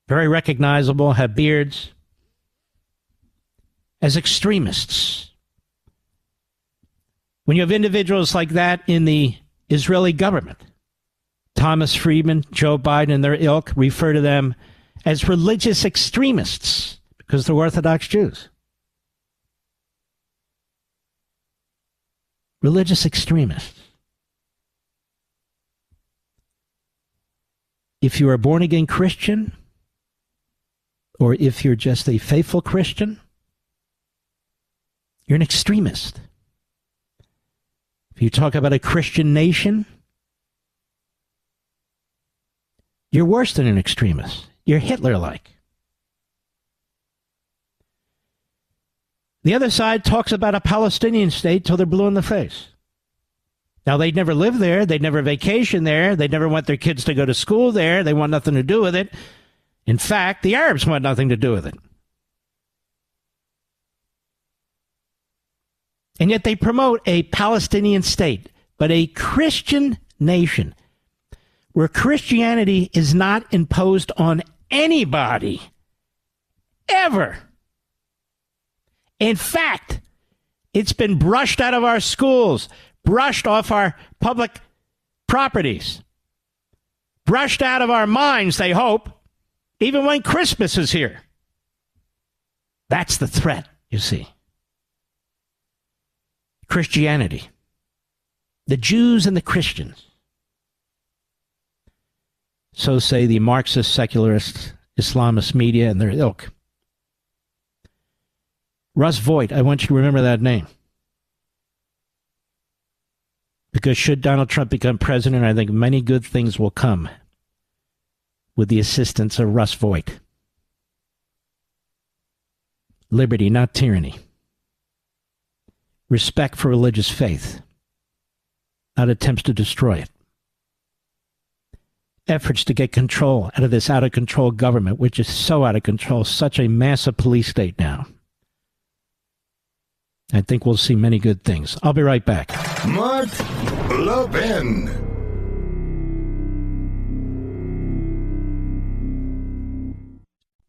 very recognizable, have beards, as extremists. When you have individuals like that in the Israeli government, Thomas Friedman, Joe Biden, and their ilk refer to them as religious extremists because they're Orthodox Jews. Religious extremists. If you're a born-again Christian, or if you're just a faithful Christian, you're an extremist. If you talk about a Christian nation, you're worse than an extremist. You're Hitler-like. The other side talks about a Palestinian state till they're blue in the face. Now, they'd never lived there. They'd never vacation there. They never want their kids to go to school there. They want nothing to do with it. In fact, the Arabs want nothing to do with it. And yet they promote a Palestinian state, but a Christian nation where Christianity is not imposed on anybody, ever. In fact, it's been brushed out of our schools, brushed off our public properties, brushed out of our minds, they hope, even when Christmas is here. That's the threat, you see. Christianity. The Jews and the Christians. So say the Marxist, secularist, Islamist media and their ilk. Russ Voigt, I want you to remember that name. Because should Donald Trump become president, I think many good things will come with the assistance of Russ Voigt. Liberty, not tyranny. Respect for religious faith, not attempts to destroy it. Efforts to get control out of this out-of-control government, which is so out of control, such a massive police state now. I think we'll see many good things. I'll be right back. Mark Levin.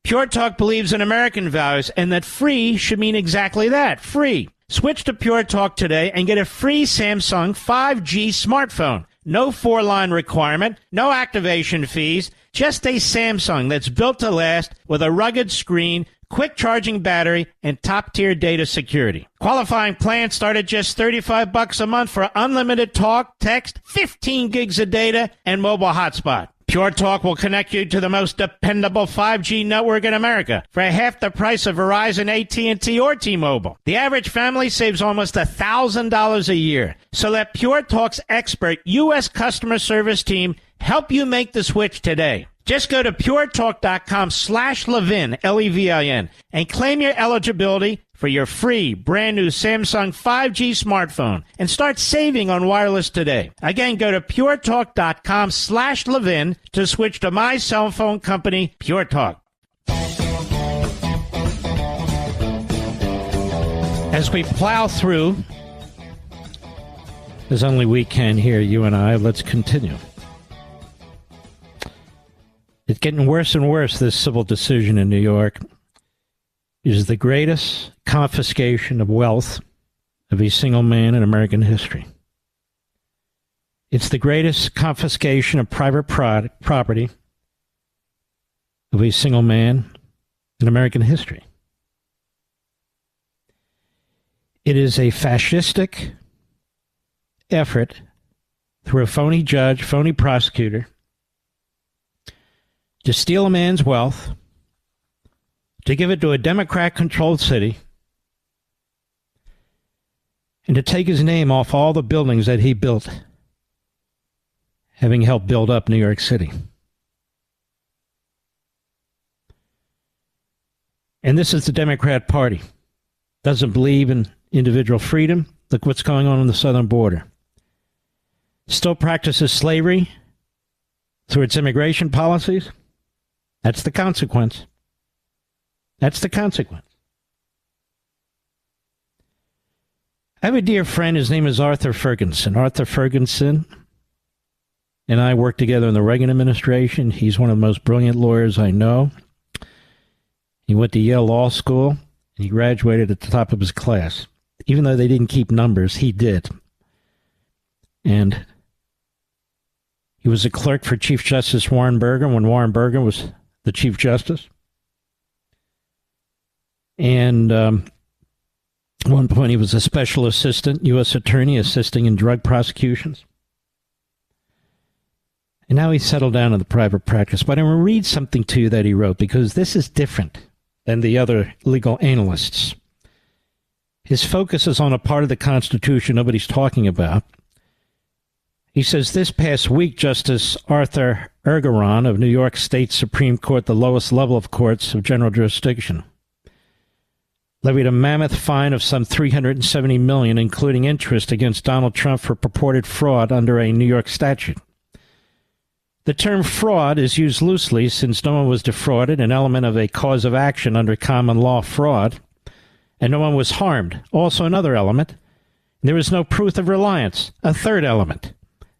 Pure Talk believes in American values and that free should mean exactly that, free. Switch to Pure Talk today and get a free Samsung 5G smartphone. No 4-line requirement, no activation fees, just a Samsung that's built to last with a rugged screen, quick charging battery, and top-tier data security. Qualifying plans start at just $35 a month for unlimited talk, text, 15 gigs of data, and mobile hotspot. Pure Talk will connect you to the most dependable 5G network in America for half the price of Verizon, AT&T, or T-Mobile. The average family saves almost $1,000 a year. So let Pure Talk's expert U.S. customer service team help you make the switch today. Just go to puretalk.com/Levin, Levin, and claim your eligibility for your free brand new Samsung 5G smartphone and start saving on wireless today. Again, go to puretalk.com/Levin to switch to my cell phone company, Pure Talk. As we plow through, as only we can here, you and I, let's continue. It's getting worse and worse, this civil decision in New York. It is the greatest confiscation of wealth of a single man in American history. It's the greatest confiscation of private property of a single man in American history. It is a fascistic effort through a phony judge, phony prosecutor, to steal a man's wealth, to give it to a Democrat-controlled city, and to take his name off all the buildings that he built, having helped build up New York City. And this is the Democrat Party. Doesn't believe in individual freedom. Look what's going on the southern border. Still practices slavery through its immigration policies. That's the consequence. That's the consequence. I have a dear friend. His name is Arthur Ferguson. Arthur Ferguson and I worked together in the Reagan administration. He's one of the most brilliant lawyers I know. He went to Yale Law School, and he graduated at the top of his class. Even though they didn't keep numbers, he did. And He was a clerk for Chief Justice Warren Burger when Warren Burger was the Chief Justice. And at one point he was a special assistant U.S. attorney assisting in drug prosecutions. And now he's settled down in the private practice. But I'm going to read something to you that he wrote, because this is different than the other legal analysts. His focus is on a part of the Constitution nobody's talking about. He says, this past week, Justice Arthur Engoron of New York State Supreme Court, the lowest level of courts of general jurisdiction, levied a mammoth fine of some $370 million, including interest, against Donald Trump for purported fraud under a New York statute. The term fraud is used loosely since no one was defrauded, an element of a cause of action under common law fraud, and no one was harmed, also another element. There is no proof of reliance, a third element,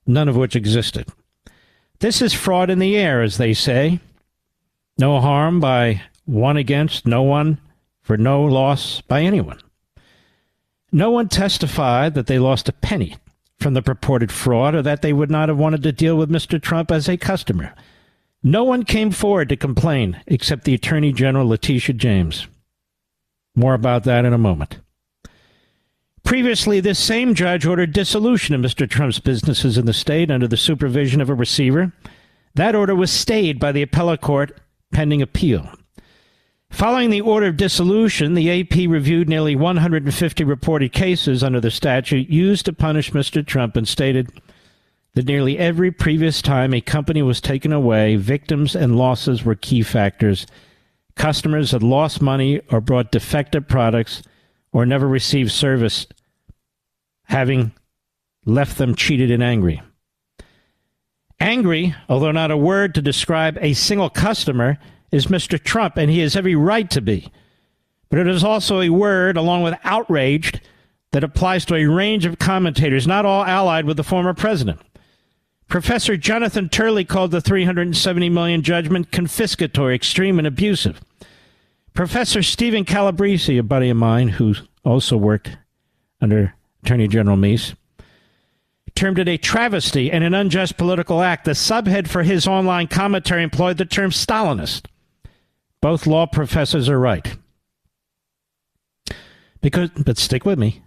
none of which existed. This is fraud in the air, as they say. No harm by one against no one, for no loss by anyone. No one testified that they lost a penny from the purported fraud, or that they would not have wanted to deal with Mr. Trump as a customer. No one came forward to complain except the Attorney General, Letitia James. More about that in a moment. Previously, this same judge ordered dissolution of Mr. Trump's businesses in the state under the supervision of a receiver. That order was stayed by the appellate court pending appeal. Following the order of dissolution, the AP reviewed nearly 150 reported cases under the statute used to punish Mr. Trump and stated that nearly every previous time a company was taken away, victims and losses were key factors. Customers had lost money or bought defective products or never received service, having left them cheated and angry. Angry, although not a word to describe a single customer, is Mr. Trump, and he has every right to be. But it is also a word, along with outraged, that applies to a range of commentators, not all allied with the former president. Professor Jonathan Turley called the $370 million judgment confiscatory, extreme, and abusive. Professor Stephen Calabrese, a buddy of mine who also worked under Attorney General Meese, termed it a travesty and an unjust political act. The subhead for his online commentary employed the term Stalinist. Both law professors are right. But stick with me.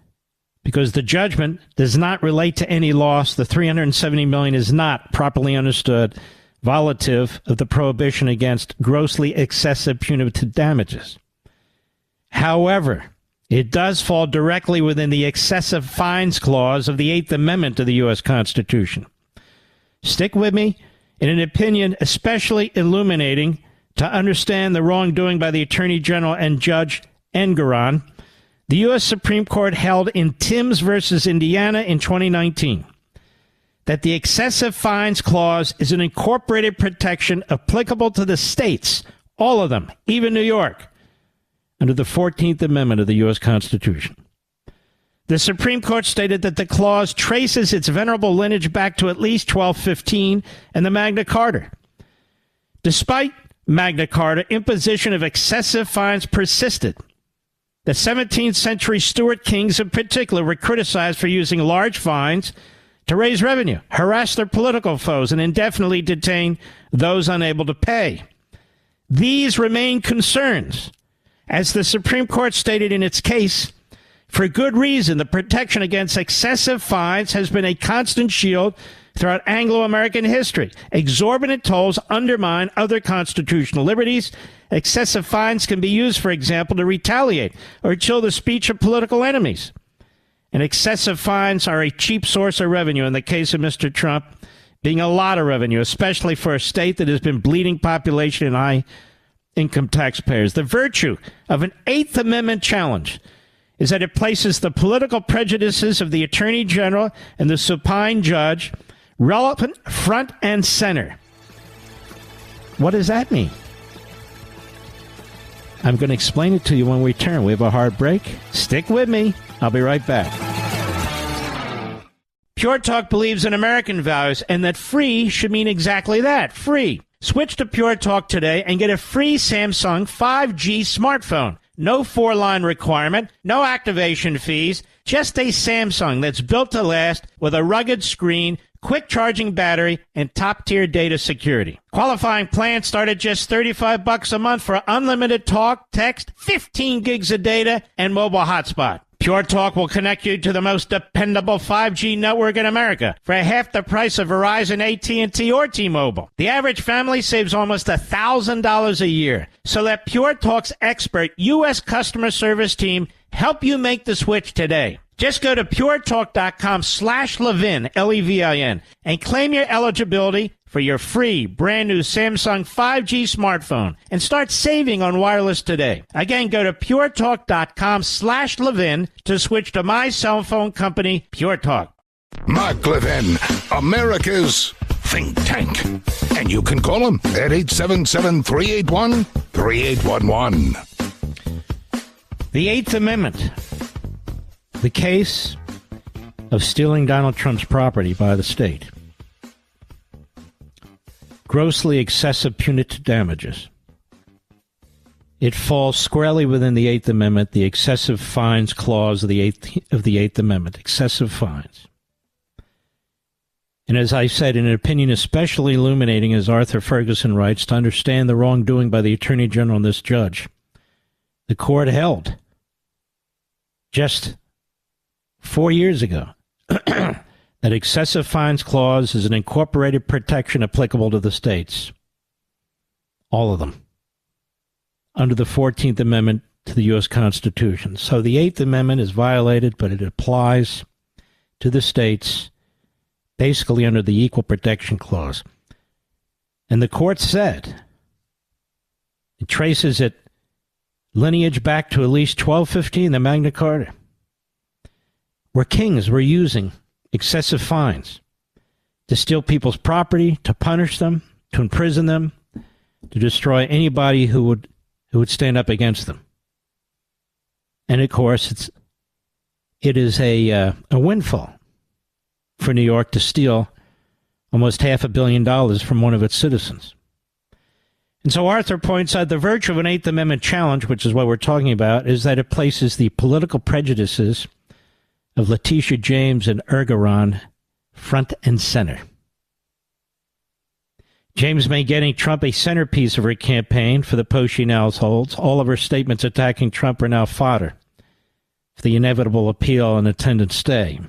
Because the judgment does not relate to any loss. The $370 million is not properly understood violative of the prohibition against grossly excessive punitive damages. However, it does fall directly within the excessive fines clause of the Eighth Amendment to the U.S. Constitution. Stick with me. In an opinion especially illuminating to understand the wrongdoing by the Attorney General and Judge Engoron, the U.S. Supreme Court held in Timms versus Indiana in 2019 that the excessive fines clause is an incorporated protection applicable to the states, all of them, even New York, under the 14th Amendment of the U.S. Constitution. The Supreme Court stated that the clause traces its venerable lineage back to at least 1215 and the Magna Carta. Despite Magna Carta, imposition of excessive fines persisted. The 17th century Stuart kings in particular were criticized for using large fines to raise revenue, harass their political foes, and indefinitely detain those unable to pay. These remain concerns. As the Supreme Court stated in its case, for good reason, the protection against excessive fines has been a constant shield throughout Anglo-American history. Exorbitant tolls undermine other constitutional liberties. Excessive fines can be used, for example, to retaliate or chill the speech of political enemies. And excessive fines are a cheap source of revenue, in the case of Mr. Trump, being a lot of revenue, especially for a state that has been bleeding population and high-income taxpayers. The virtue of an Eighth Amendment challenge is that it places the political prejudices of the Attorney General and the supine judge relevant front and center. What does that mean? I'm going to explain it to you when we return. We have a hard break. Stick with me. I'll be right back. Pure Talk believes in American values and that free should mean exactly that, free. Switch to Pure Talk today and get a free Samsung 5G smartphone. No 4-line requirement, no activation fees, just a Samsung that's built to last with a rugged screen, quick charging battery, and top-tier data security. Qualifying plans start at just $35 a month for unlimited talk, text, 15 gigs of data, and mobile hotspot. Pure Talk will connect you to the most dependable 5G network in America for half the price of Verizon, AT&T, or T-Mobile. The average family saves almost $1,000 a year. So let Pure Talk's expert U.S. customer service team help you make the switch today. Just go to puretalk.com/Levin, Levin, and claim your eligibility for your free brand new Samsung 5G smartphone and start saving on wireless today. Again, go to puretalk.com/Levin to switch to my cell phone company, Pure Talk. Mark Levin, America's think tank. And you can call him at 877-381-3811. The Eighth Amendment. The case of stealing Donald Trump's property by the state. Grossly excessive punitive damages. It falls squarely within the Eighth Amendment, the excessive fines clause of the Eighth Amendment. Excessive fines. And as I said, in an opinion especially illuminating, as Arthur Ferguson writes, to understand the wrongdoing by the Attorney General and this judge, the court held just 4 years ago that excessive fines clause is an incorporated protection applicable to the states. All of them. Under the 14th Amendment to the U.S. Constitution. So the 8th Amendment is violated, but it applies to the states basically under the Equal Protection Clause. And the court said it traces its lineage back to at least 1215, the Magna Carta, where kings were using excessive fines to steal people's property, to punish them, to imprison them, to destroy anybody who would stand up against them. And of course, it is a windfall for New York to steal almost $500 million from one of its citizens. And so Arthur points out the virtue of an Eighth Amendment challenge, which is what we're talking about, is that it places the political prejudices of Letitia James and Engpron front and center. James may getting Trump a centerpiece of her campaign for the post she now holds. All of her statements attacking Trump are now fodder for the inevitable appeal and attendant stay.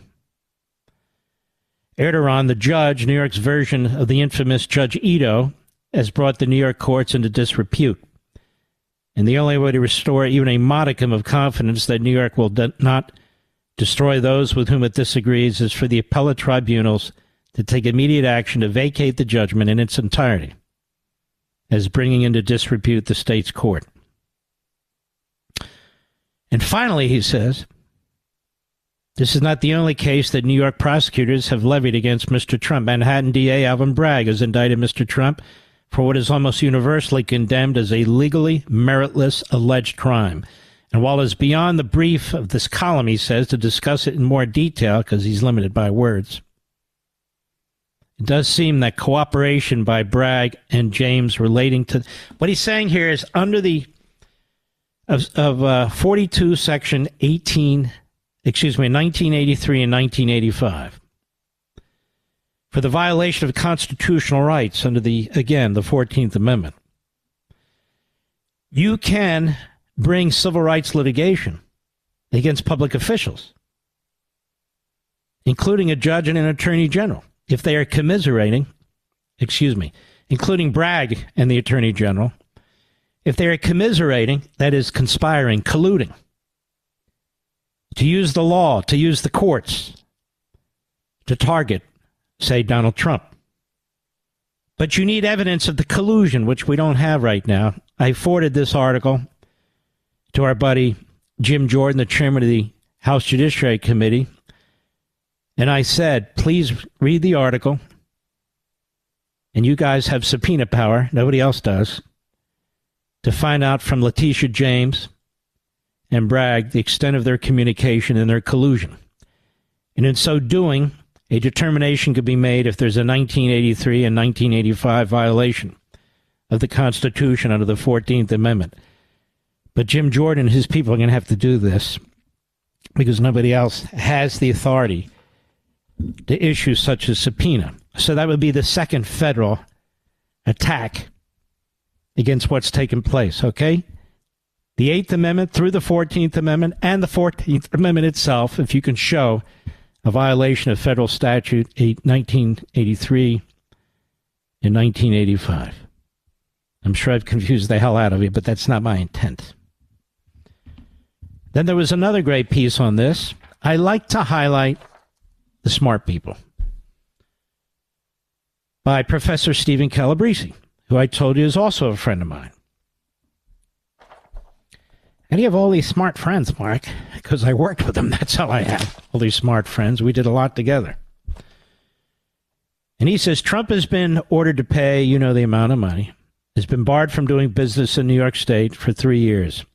Erdogan, the judge, New York's version of the infamous Judge Ito, has brought the New York courts into disrepute. And the only way to restore even a modicum of confidence that New York will not destroy those with whom it disagrees is for the appellate tribunals to take immediate action to vacate the judgment in its entirety, as bringing into disrepute the state's court. And finally, he says, this is not the only case that New York prosecutors have levied against Mr. Trump. Manhattan DA Alvin Bragg has indicted Mr. Trump for what is almost universally condemned as a legally meritless alleged crime. And while it's beyond the brief of this column, he says, to discuss it in more detail, because he's limited by words, it does seem that cooperation by Bragg and James relating to... What he's saying here is under the... of 42 section 1983 and 1985, for the violation of constitutional rights under the 14th Amendment, you can bring civil rights litigation against public officials, including a judge and an attorney general, if they are including Bragg and the attorney general, if they are commiserating, that is conspiring, colluding, to use the law, to use the courts, to target, say, Donald Trump. But you need evidence of the collusion, which we don't have right now. I forwarded this article to our buddy Jim Jordan, the chairman of the House Judiciary Committee, and I said, please read the article, and you guys have subpoena power, nobody else does, to find out from Letitia James and Bragg the extent of their communication and their collusion. And in so doing, a determination could be made if there's a 1983 and 1985 violation of the Constitution under the 14th Amendment. But Jim Jordan and his people are going to have to do this because nobody else has the authority to issue such a subpoena. So that would be the second federal attack against what's taken place, okay? The 8th Amendment through the 14th Amendment and the 14th Amendment itself, if you can show a violation of federal statute 1983 and 1985. I'm sure I've confused the hell out of you, but that's not my intent. Then there was another great piece on this. I like to highlight the smart people by Professor Stephen Calabrese, who I told you is also a friend of mine. And you have all these smart friends, Mark, because I worked with them. That's how I have all these smart friends. We did a lot together. And he says Trump has been ordered to pay, you know, the amount of money, has been barred from doing business in New York State for 3 years.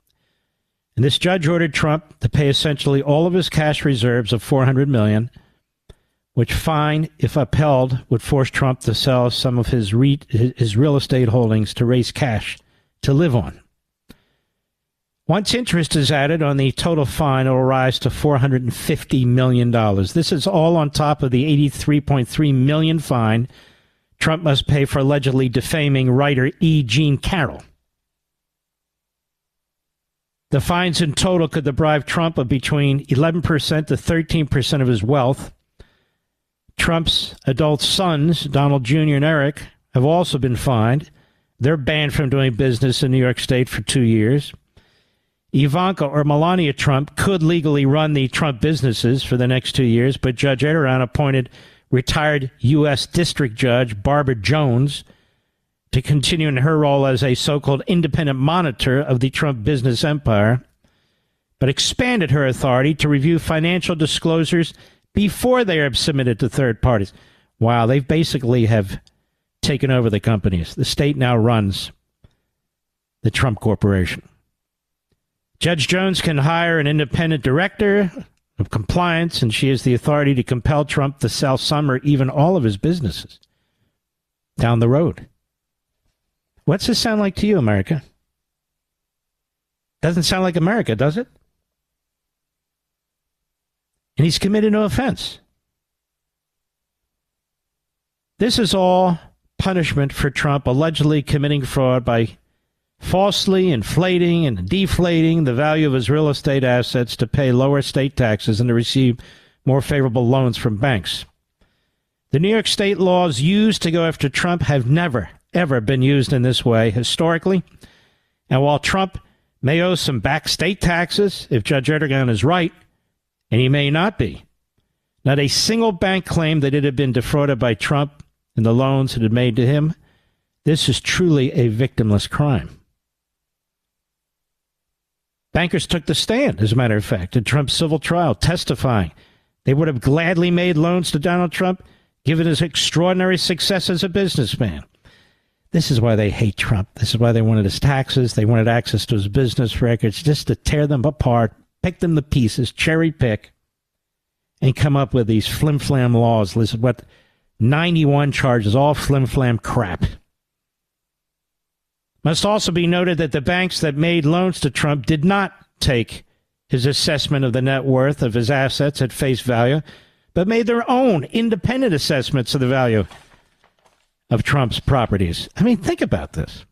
And this judge ordered Trump to pay essentially all of his cash reserves of $400 million, which fine, if upheld, would force Trump to sell some of his real estate holdings to raise cash to live on. Once interest is added on the total fine, it will rise to $450 million. This is all on top of the $83.3 million fine Trump must pay for allegedly defaming writer E. Jean Carroll. The fines in total could deprive Trump of between 11% to 13% of his wealth. Trump's adult sons, Donald Jr. and Eric, have also been fined. They're banned from doing business in New York State for 2 years. Ivanka or Melania Trump could legally run the Trump businesses for the next 2 years, but Judge Erdogan appointed retired U.S. District Judge Barbara Jones to continue in her role as a so-called independent monitor of the Trump business empire, but expanded her authority to review financial disclosures before they are submitted to third parties. Wow, they basically have taken over the companies. The state now runs the Trump Corporation. Judge Jones can hire an independent director of compliance, and she has the authority to compel Trump to sell some or even all of his businesses down the road. What's this sound like to you, America? Doesn't sound like America, does it? And he's committed no offense. This is all punishment for Trump allegedly committing fraud by falsely inflating and deflating the value of his real estate assets to pay lower state taxes and to receive more favorable loans from banks. The New York State laws used to go after Trump have never, ever been used in this way historically. And while Trump may owe some back state taxes, if Judge Erdogan is right, and he may not be, not a single bank claimed that it had been defrauded by Trump and the loans it had made to him. This is truly a victimless crime. Bankers took the stand, as a matter of fact, in Trump's civil trial, testifying they would have gladly made loans to Donald Trump, given his extraordinary success as a businessman. This is why they hate Trump. This is why they wanted his taxes. They wanted access to his business records, just to tear them apart, pick them to pieces, cherry pick, and come up with these flim-flam laws. Listen, what 91 charges, all flim-flam crap. Must also be noted that the banks that made loans to Trump did not take his assessment of the net worth of his assets at face value, but made their own independent assessments of the value of Trump's properties. I mean, think about this.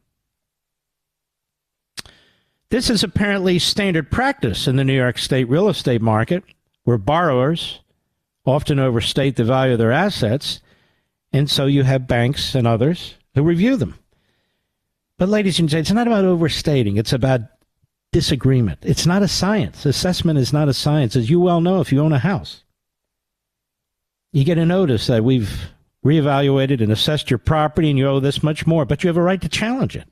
This is apparently standard practice in the New York State real estate market, where borrowers often overstate the value of their assets, and so you have banks and others who review them. But ladies and gentlemen, it's not about overstating. It's about disagreement. It's not a science. Assessment is not a science. As you well know, if you own a house, you get a notice that we've reevaluated and assessed your property and you owe this much more, but you have a right to challenge it.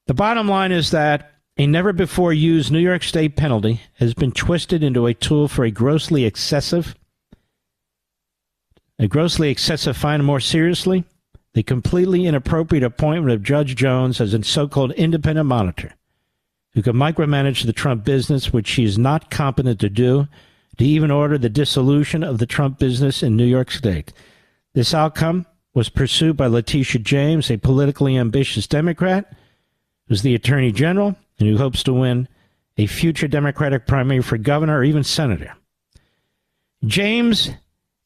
The bottom line is that a never-before-used New York State penalty has been twisted into a tool for a grossly excessive fine. More seriously, the completely inappropriate appointment of Judge Jones as a so-called independent monitor who can micromanage the Trump business, which she is not competent to do, to even order the dissolution of the Trump business in New York State. This outcome was pursued by Letitia James, a politically ambitious Democrat, who's the Attorney General and who hopes to win a future Democratic primary for governor or even senator. James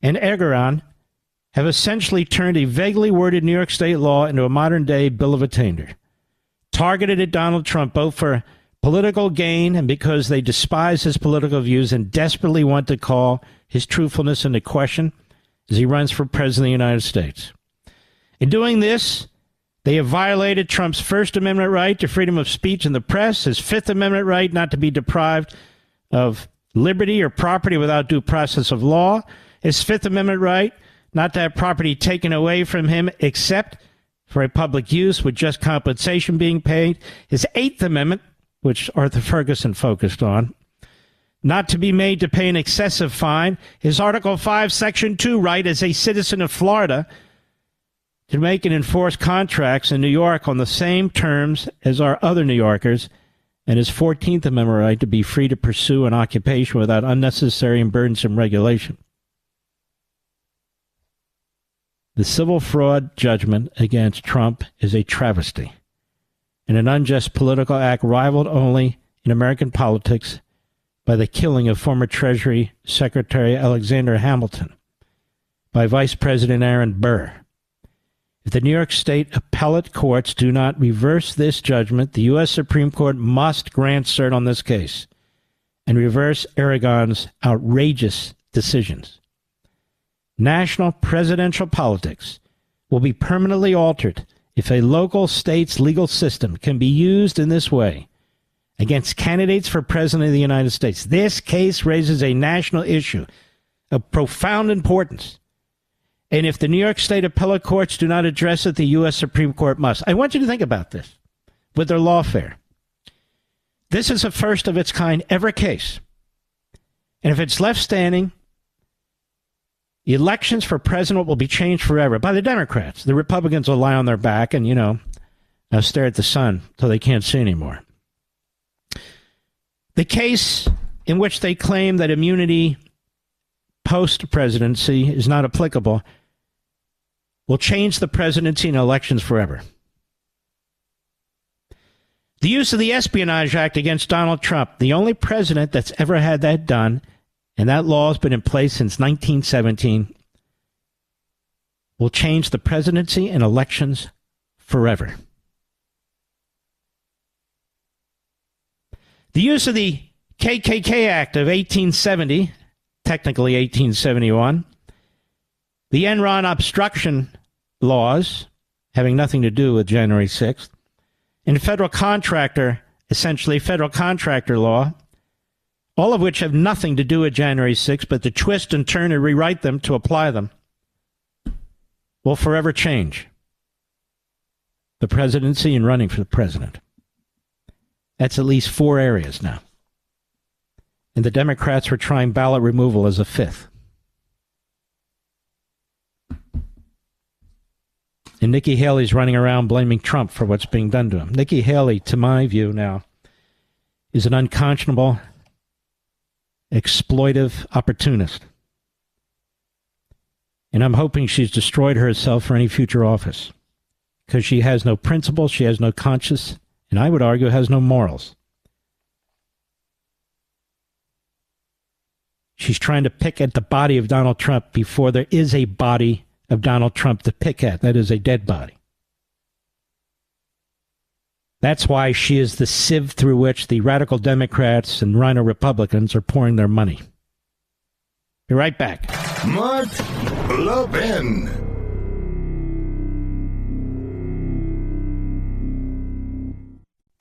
and Engpron have essentially turned a vaguely worded New York state law into a modern-day Bill of Attainder, targeted at Donald Trump both for political gain and because they despise his political views and desperately want to call his truthfulness into question as he runs for president of the United States. In doing this, they have violated Trump's First Amendment right to freedom of speech and the press, his Fifth Amendment right not to be deprived of liberty or property without due process of law, his Fifth Amendment right not to have property taken away from him except for a public use with just compensation being paid, his Eighth Amendment, which Arthur Ferguson focused on, not to be made to pay an excessive fine, his Article 5, Section 2 right as a citizen of Florida to make and enforce contracts in New York on the same terms as our other New Yorkers, and his 14th Amendment right to be free to pursue an occupation without unnecessary and burdensome regulation. The civil fraud judgment against Trump is a travesty and an unjust political act rivaled only in American politics by the killing of former Treasury Secretary Alexander Hamilton by Vice President Aaron Burr. If the New York State appellate courts do not reverse this judgment, the U.S. Supreme Court must grant cert on this case and reverse Aragon's outrageous decisions. National presidential politics will be permanently altered if a local state's legal system can be used in this way against candidates for president of the United States. This case raises a national issue of profound importance. And if the New York State appellate courts do not address it, the U.S. Supreme Court must. I want you to think about this with their lawfare. This is a first of its kind ever case. And if it's left standing, elections for president will be changed forever by the Democrats. The Republicans will lie on their back and, stare at the sun till they can't see anymore. The case in which they claim that immunity post-presidency is not applicable will change the presidency and elections forever. The use of the Espionage Act against Donald Trump, the only president that's ever had that done, and that law has been in place since 1917, will change the presidency and elections forever. The use of the KKK Act of 1870, technically 1871, the Enron obstruction laws, having nothing to do with January 6th, and essentially federal contractor law, all of which have nothing to do with January 6th, but to twist and turn and rewrite them to apply them, will forever change the presidency and running for the president. That's at least 4 areas now. And the Democrats were trying ballot removal as a 5th. And Nikki Haley's running around blaming Trump for what's being done to him. Nikki Haley, to my view now, is an unconscionable, exploitive opportunist. And I'm hoping she's destroyed herself for any future office. Because she has no principles, she has no conscience, and I would argue has no morals. She's trying to pick at the body of Donald Trump before there is a body of Donald Trump to pick at. That is a dead body. That's why she is the sieve through which the radical Democrats and rhino Republicans are pouring their money. Be right back. Mark Levin.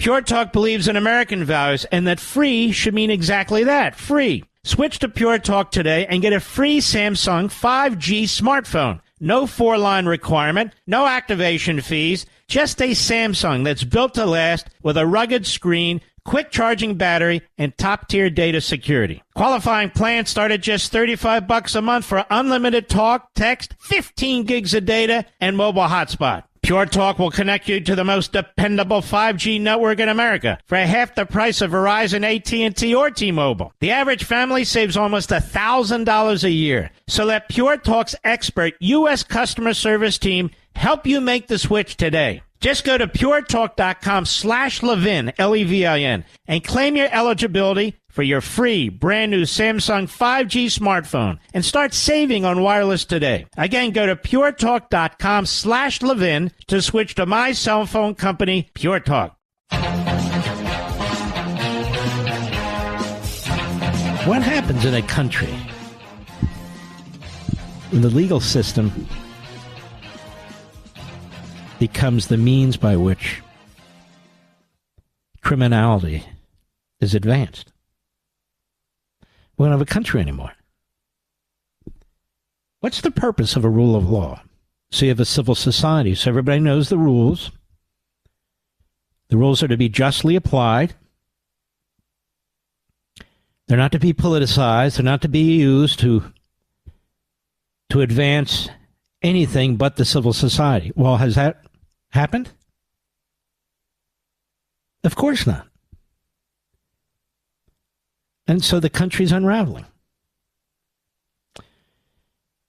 Pure Talk believes in American values and that free should mean exactly that, free. Switch to Pure Talk today and get a free Samsung 5G smartphone. No 4-line requirement, no activation fees, just a Samsung that's built to last with a rugged screen, quick charging battery, and top-tier data security. Qualifying plans start at just $35 a month for unlimited talk, text, 15 gigs of data, and mobile hotspot. Pure Talk will connect you to the most dependable 5G network in America for half the price of Verizon, AT&T, or T-Mobile. The average family saves almost $1,000 a year. So let Pure Talk's expert U.S. customer service team help you make the switch today. Just go to puretalk.com/Levin, Levin, and claim your eligibility for your free brand new Samsung 5G smartphone and start saving on wireless today. Again, go to puretalk.com/Levin to switch to my cell phone company, Pure Talk. What happens in a country when the legal system becomes the means by which criminality is advanced? We don't have a country anymore. What's the purpose of a rule of law? So you have a civil society, so everybody knows the rules. The rules are to be justly applied. They're not to be politicized. They're not to be used to advance anything but the civil society. Well, has that happened? Of course not. And so the country's unraveling.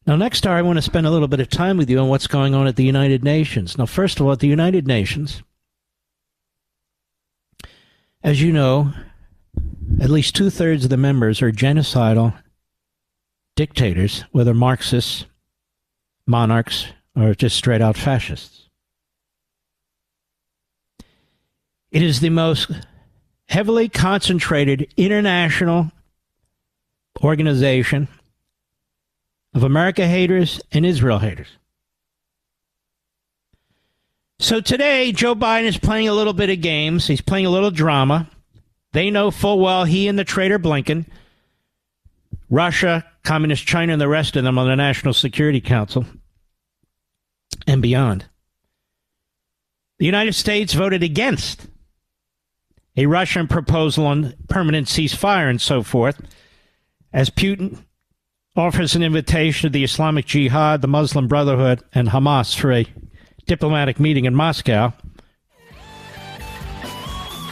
Now, next hour, I want to spend a little bit of time with you on what's going on at the United Nations. Now, first of all, at the United Nations, as you know, at least 2/3 of the members are genocidal dictators, whether Marxists, monarchs, or just straight-out fascists. It is the most heavily concentrated international organization of America haters and Israel haters. So today, Joe Biden is playing a little bit of games. He's playing a little drama. They know full well he and the traitor Blinken, Russia, Communist China, and the rest of them on the National Security Council and beyond. The United States voted against a Russian proposal on permanent ceasefire and so forth, as Putin offers an invitation to the Islamic Jihad, the Muslim Brotherhood, and Hamas for a diplomatic meeting in Moscow.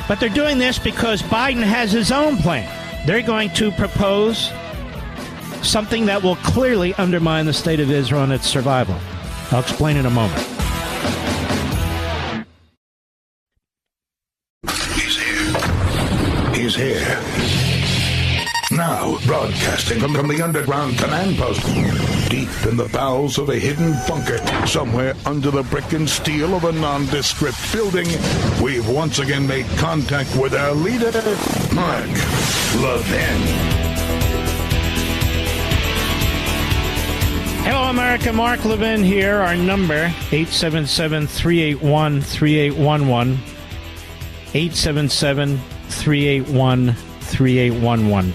But they're doing this because Biden has his own plan. They're going to propose something that will clearly undermine the state of Israel and its survival. I'll explain in a moment. He's here. Now, broadcasting from the underground command post, deep in the bowels of a hidden bunker, somewhere under the brick and steel of a nondescript building, we've once again made contact with our leader, Mark Levin. Hello, America. Mark Levin here. Our number, 877-381-3811. 877-381-3811.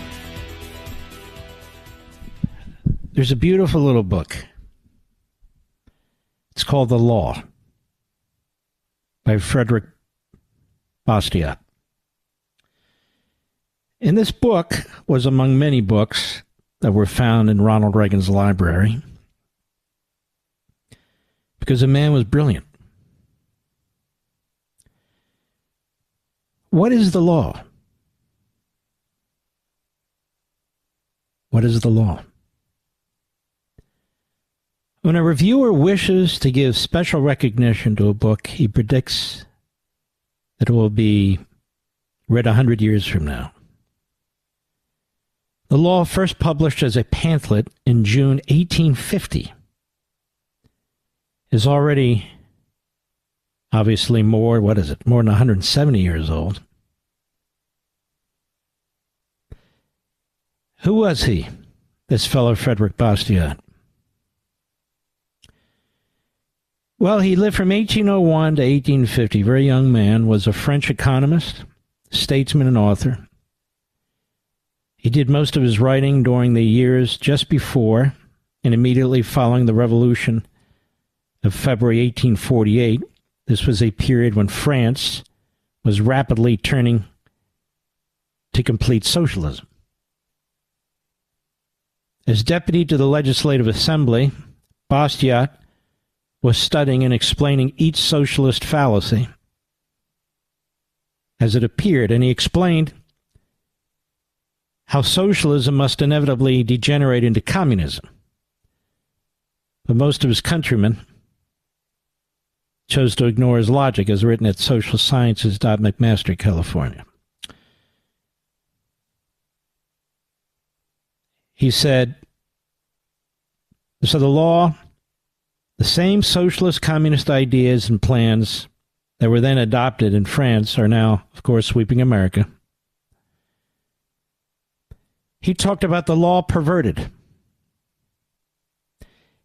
There's a beautiful little book. It's called The Law by Frederick Bastiat. And this book was among many books that were found in Ronald Reagan's library because the man was brilliant. What is the law? What is the law? When a reviewer wishes to give special recognition to a book, he predicts that it will be read 100 years from now. The law, first published as a pamphlet in June 1850, is already obviously more than 170 years old. Who was he, this fellow Frederick Bastiat? Well, he lived from 1801 to 1850. Very young man, was a French economist, statesman, and author. He did most of his writing during the years just before and immediately following the Revolution of February 1848. This was a period when France was rapidly turning to complete socialism. As deputy to the Legislative Assembly, Bastiat was studying and explaining each socialist fallacy as it appeared, and he explained how socialism must inevitably degenerate into communism. But most of his countrymen chose to ignore his logic as written at socialsciences.mcmaster, California. He said, so the law, the same socialist communist ideas and plans that were then adopted in France are now, of course, sweeping America. He talked about the law perverted.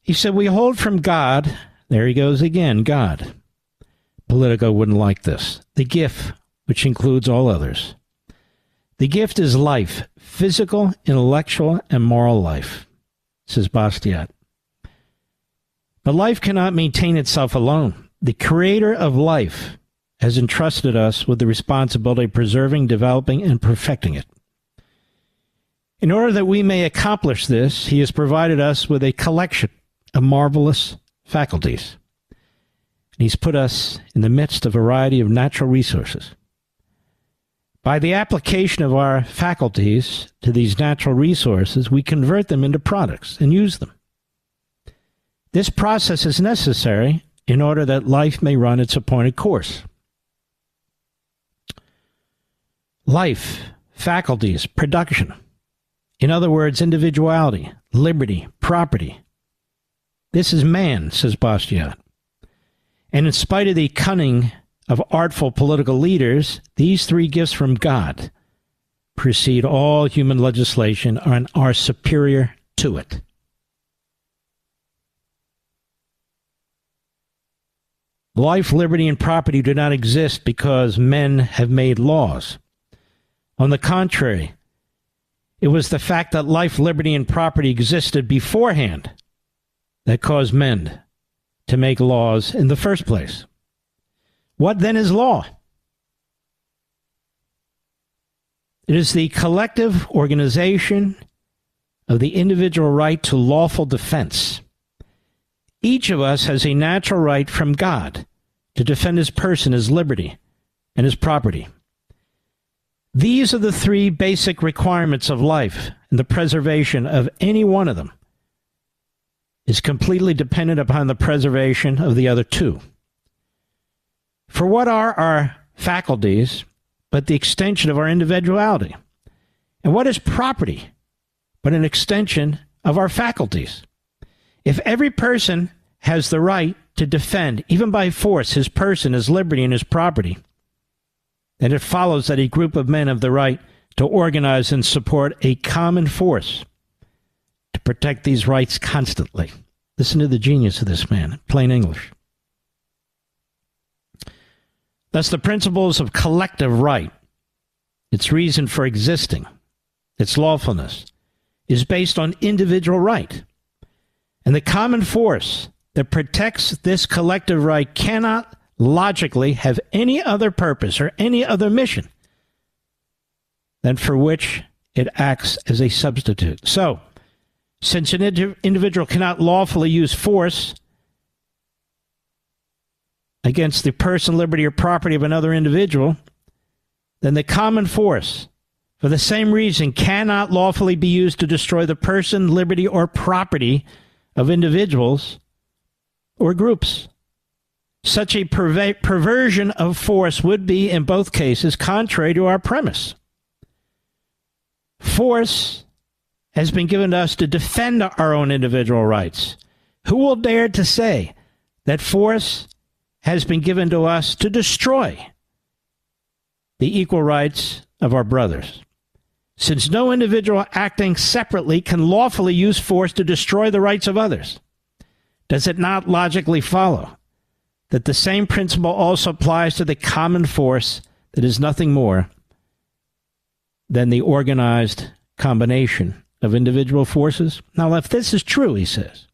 He said, we hold from God, there he goes again, God. Politico wouldn't like this. The gift, which includes all others. The gift is life, physical, intellectual, and moral life, says Bastiat. But life cannot maintain itself alone. The creator of life has entrusted us with the responsibility of preserving, developing, and perfecting it. In order that we may accomplish this, he has provided us with a collection of marvelous faculties. And he's put us in the midst of a variety of natural resources. By the application of our faculties to these natural resources, we convert them into products and use them. This process is necessary in order that life may run its appointed course. Life, faculties, production. In other words, individuality, liberty, property. This is man, says Bastiat. And in spite of the cunning of artful political leaders, these three gifts from God precede all human legislation and are superior to it. Life, liberty, and property do not exist because men have made laws. On the contrary, it was the fact that life, liberty, and property existed beforehand that caused men to make laws in the first place. What then is law? It is the collective organization of the individual right to lawful defense. Each of us has a natural right from God to defend his person, his liberty, and his property. These are the three basic requirements of life, and the preservation of any one of them is completely dependent upon the preservation of the other two. For what are our faculties but the extension of our individuality? And what is property but an extension of our faculties? If every person has the right to defend, even by force, his person, his liberty, and his property, then it follows that a group of men have the right to organize and support a common force to protect these rights constantly. Listen to the genius of this man, plain English. Thus, the principles of collective right, its reason for existing, its lawfulness, is based on individual right. And the common force that protects this collective right cannot logically have any other purpose or any other mission than for which it acts as a substitute. So, since an individual cannot lawfully use force against the person, liberty, or property of another individual, then the common force, for the same reason, cannot lawfully be used to destroy the person, liberty, or property of individuals or groups. Such a perversion of force would be, in both cases, contrary to our premise. Force has been given to us to defend our own individual rights. Who will dare to say that force has been given to us to destroy the equal rights of our brothers? Since no individual acting separately can lawfully use force to destroy the rights of others, does it not logically follow that the same principle also applies to the common force that is nothing more than the organized combination of individual forces? Now, if this is true, he says,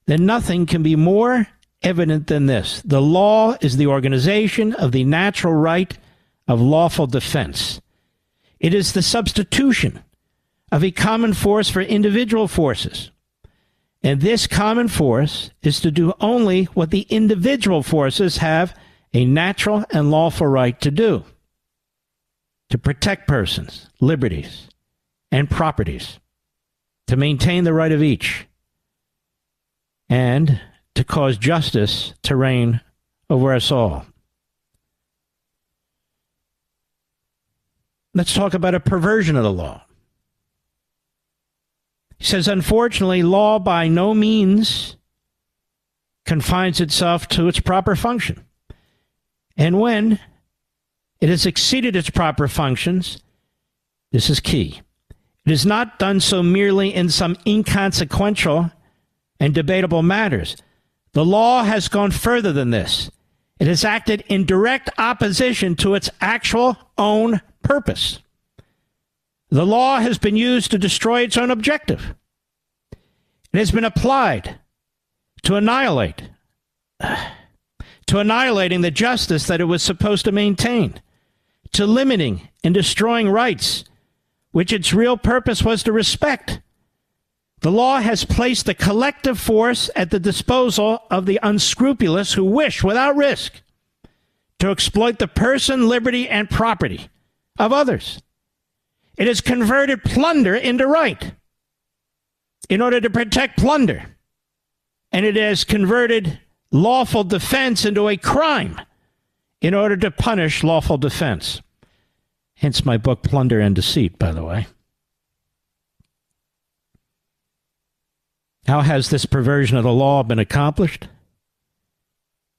then nothing can be more evident than this. The law is the organization of the natural right of lawful defense. It is the substitution of a common force for individual forces. And this common force is to do only what the individual forces have a natural and lawful right to do: to protect persons, liberties, and properties, to maintain the right of each, and to cause justice to reign over us all. Let's talk about a perversion of the law. He says, unfortunately, law by no means confines itself to its proper function. And when it has exceeded its proper functions, this is key. It is not done so merely in some inconsequential and debatable matters. The law has gone further than this. It has acted in direct opposition to its actual own purpose. The law has been used to destroy its own objective. It has been applied to annihilate, to annihilating the justice that it was supposed to maintain, to limiting and destroying rights, which its real purpose was to respect. The law has placed the collective force at the disposal of the unscrupulous who wish, without risk, to exploit the person, liberty, and property of others. It has converted plunder into right in order to protect plunder. And it has converted lawful defense into a crime in order to punish lawful defense. Hence my book, Plunder and Deceit, by the way. How has this perversion of the law been accomplished?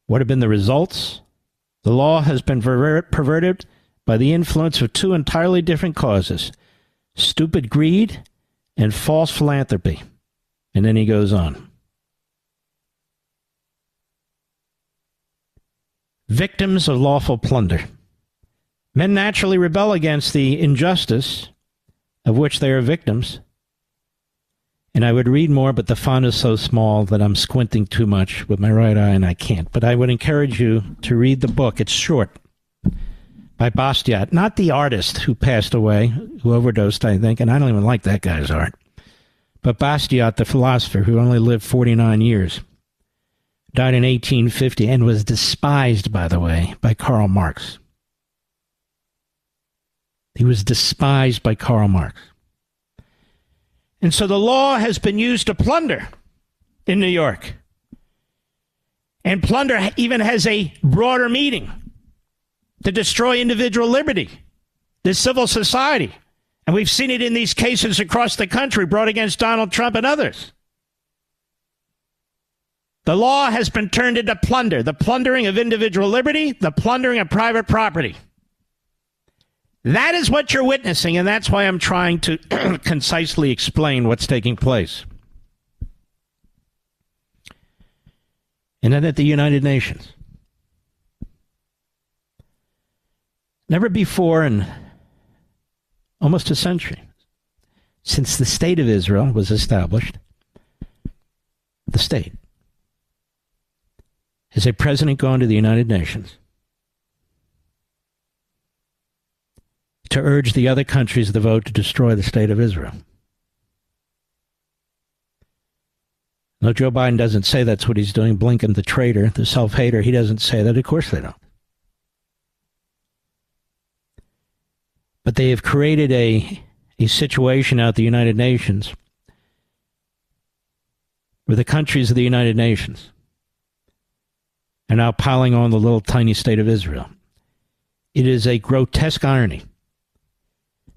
What have been the results? The law has been perverted by the influence of two entirely different causes: stupid greed and false philanthropy. And then he goes on. Victims of lawful plunder. Men naturally rebel against the injustice of which they are victims. And I would read more, but the font is so small that I'm squinting too much with my right eye and I can't. But I would encourage you to read the book. It's short, by Bastiat, not the artist who passed away, who overdosed, I think, and I don't even like that guy's art. But Bastiat, the philosopher, who only lived 49 years, died in 1850 and was despised, by the way, by Karl Marx. He was despised by Karl Marx. And so the law has been used to plunder in New York. And plunder even has a broader meaning: to destroy individual liberty, the civil society. And we've seen it in these cases across the country brought against Donald Trump and others. The law has been turned into plunder, the plundering of individual liberty, the plundering of private property. That is what you're witnessing, and that's why I'm trying to concisely explain what's taking place. And then at the United Nations. Never before in almost a century, since the State of Israel was established, the state, has a president gone to the United Nations to urge the other countries to vote to destroy the State of Israel. No, Joe Biden doesn't say that's what he's doing. Blinken, the traitor, the self-hater, he doesn't say that. Of course they don't. But they have created a situation out at the United Nations where the countries of the United Nations are now piling on the little tiny state of Israel. It is a grotesque irony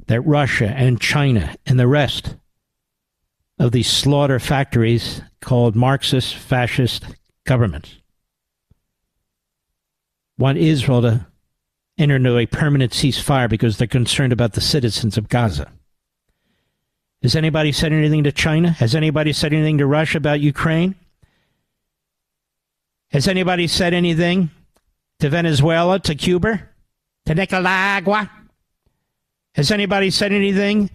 that Russia and China and the rest of these slaughter factories called Marxist, fascist governments want Israel to enter into a permanent ceasefire because they're concerned about the citizens of Gaza. Has anybody said anything to China? Has anybody said anything to Russia about Ukraine? Has anybody said anything to Venezuela, to Cuba, to Nicaragua? Has anybody said anything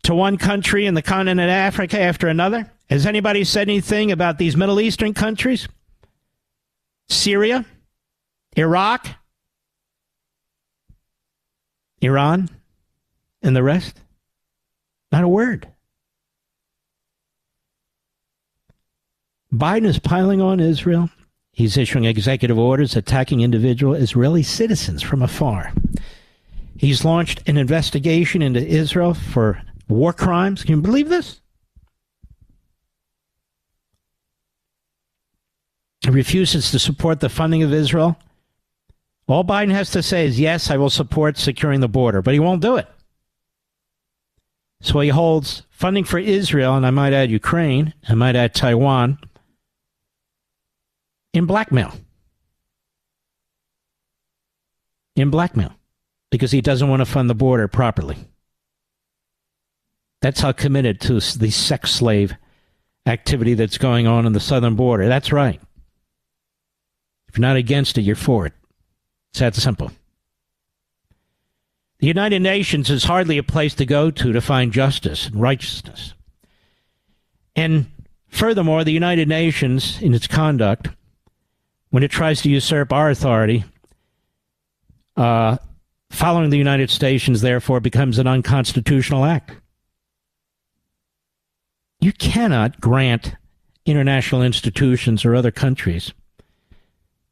to one country in the continent of Africa after another? Has anybody said anything about these Middle Eastern countries? Syria? Iraq? Iran? And the rest? Not a word. Biden is piling on Israel. He's issuing executive orders attacking individual Israeli citizens from afar. He's launched an investigation into Israel for war crimes. Can you believe this? refuses to support the funding of Israel, all Biden has to say is, yes, I will support securing the border, but he won't do it. So he holds funding for Israel, and I might add Ukraine, I might add Taiwan, in blackmail. In blackmail. Because he doesn't want to fund the border properly. That's how committed to the sex slave activity that's going on the southern border. That's right. If you're not against it, you're for it. It's that simple. The United Nations is hardly a place to go to find justice and righteousness. And furthermore, the United Nations, in its conduct, when it tries to usurp our authority, following the United States, therefore, becomes an unconstitutional act. You cannot grant international institutions or other countries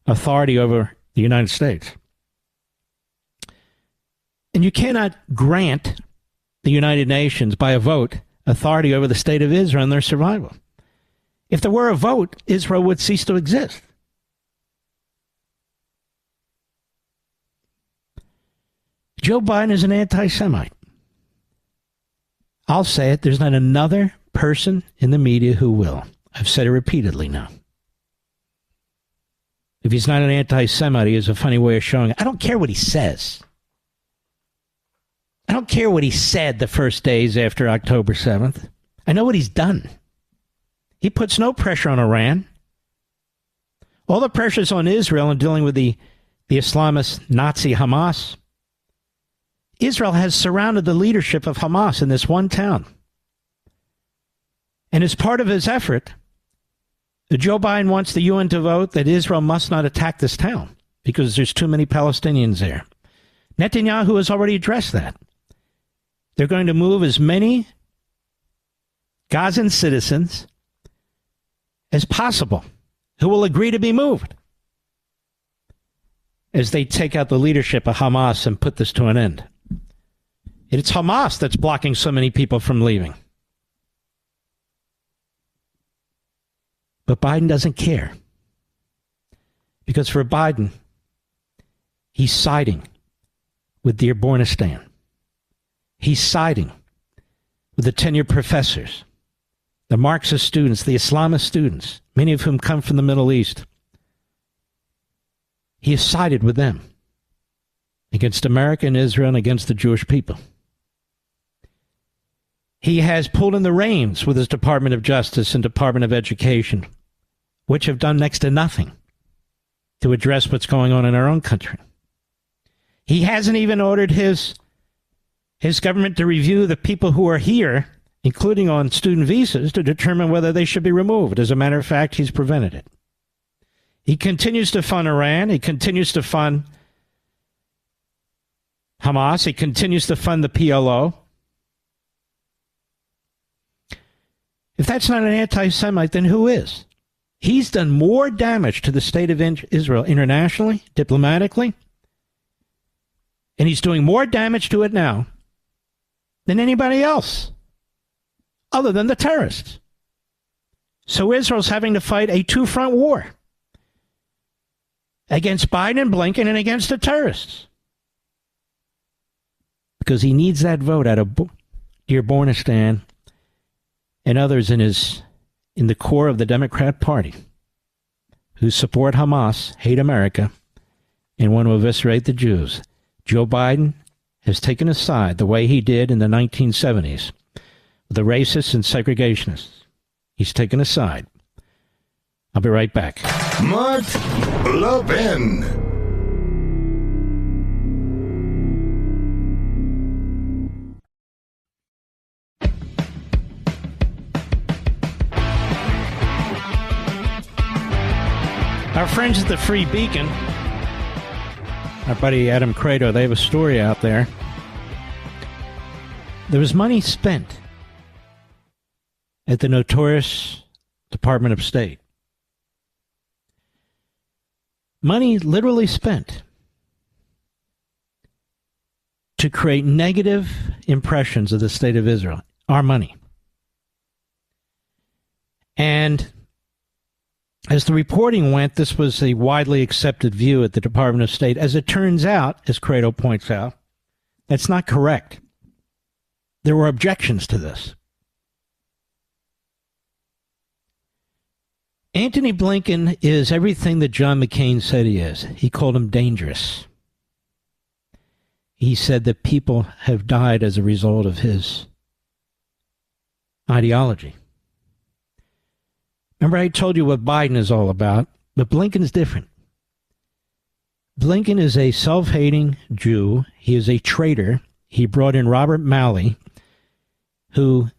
authority over the United States. And you cannot grant the United Nations, by a vote, authority over the state of Israel and their survival. If there were a vote, Israel would cease to exist. Joe Biden is an anti-Semite. I'll say it. There's not another person in the media who will. I've said it repeatedly now. If he's not an anti-Semite, he has a funny way of showing it. I don't care what he says. I don't care what he said the first days after October 7th. I know what he's done. He puts no pressure on Iran. All the pressure's on Israel in dealing with the Islamist Nazi Hamas. Israel has surrounded the leadership of Hamas in this one town. And as part of his effort, Joe Biden wants the UN to vote that Israel must not attack this town because there's too many Palestinians there. Netanyahu has already addressed that. They're going to move as many Gazan citizens as possible who will agree to be moved as they take out the leadership of Hamas and put this to an end. It's Hamas that's blocking so many people from leaving. But Biden doesn't care. Because for Biden, he's siding with Dearbornistan. He's siding with the tenured professors, the Marxist students, the Islamist students, many of whom come from the Middle East. He has sided with them against America and Israel and against the Jewish people. He has pulled in the reins with his Department of Justice and Department of Education, which have done next to nothing to address what's going on in our own country. He hasn't even ordered his government to review the people who are here, including on student visas, to determine whether they should be removed. As a matter of fact, he's prevented it. He continues to fund Iran. He continues to fund Hamas. He continues to fund the PLO. If that's not an anti-Semite, then who is? He's done more damage to the state of Israel internationally, diplomatically, and he's doing more damage to it now than anybody else, other than the terrorists. So Israel's having to fight a two-front war against Biden and Blinken and against the terrorists. Because he needs that vote out of Dearbornistan and others in the core of the Democrat Party who support Hamas, hate America, and want to eviscerate the Jews. Joe Biden has taken a side the way he did in the 1970s with the racists and segregationists. He's taken a side. I'll be right back. Mark Levin. Our friends at the Free Beacon, our buddy Adam Credo, they have a story out there. There was money spent at the notorious Department of State. Money literally spent to create negative impressions of the state of Israel. Our money. And As the reporting went, this was a widely accepted view at the Department of State. As it turns out, as Credo points out, that's not correct. There were objections to this. Antony Blinken is everything that John McCain said he is. He called him dangerous. He said that people have died as a result of his ideology. Remember, I told you what Biden is all about, but Blinken is different. Blinken is a self-hating Jew. He is a traitor. He brought in Robert Malley, who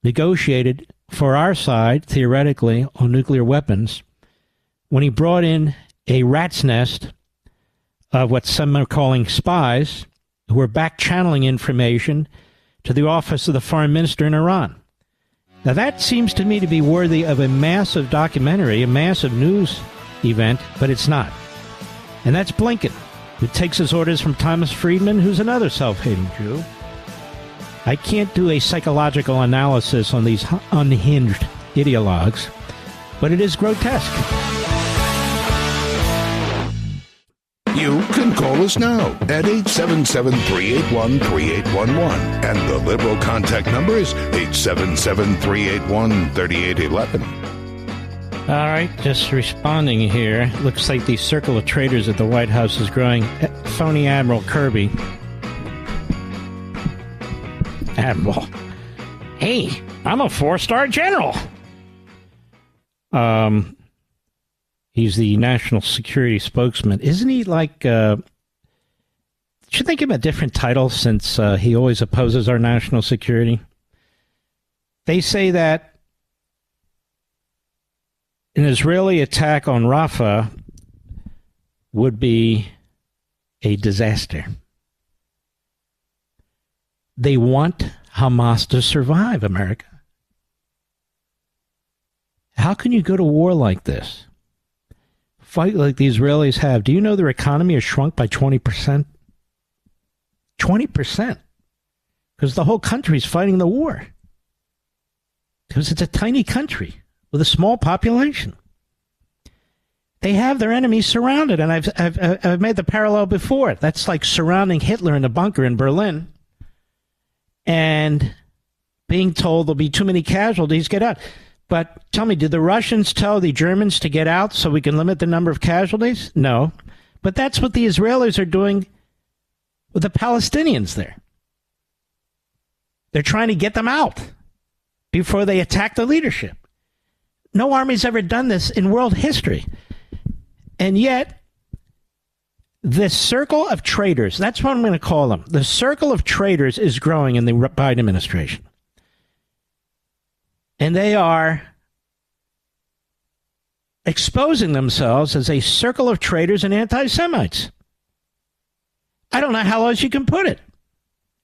negotiated for our side, theoretically, on nuclear weapons, when he brought in a rat's nest of what some are calling spies, who were back-channeling information to the office of the foreign minister in Iran. Now, that seems to me to be worthy of a massive documentary, a massive news event, but it's not. And that's Blinken, who takes his orders from Thomas Friedman, who's another self-hating Jew. I can't do a psychological analysis on these unhinged ideologues, but it is grotesque. You can call us now at 877-381-3811. And the Liberal contact number is 877-381-3811. All right, just responding here. Looks like the circle of traitors at the White House is growing. Phony Admiral Kirby. Admiral. Hey, I'm a 4-star general. He's the national security spokesman. Isn't he like, should they give him a different title since he always opposes our national security? They say that an Israeli attack on Rafah would be a disaster. They want Hamas to survive, America. How can you go to war like this? Fight like the Israelis have. Do you know their economy has shrunk by 20%? 20%. Because the whole country is fighting the war. Because it's a tiny country with a small population. They have their enemies surrounded, and I've made the parallel before. That's like surrounding Hitler in a bunker in Berlin and being told there'll be too many casualties, get out. But tell me, did the Russians tell the Germans to get out so we can limit the number of casualties? No. But that's what the Israelis are doing with the Palestinians there. They're trying to get them out before they attack the leadership. No army's ever done this in world history. And yet, this circle of traitors, that's what I'm going to call them. The circle of traitors is growing in the Biden administration. And they are exposing themselves as a circle of traitors and anti-Semites. I don't know how else you can put it.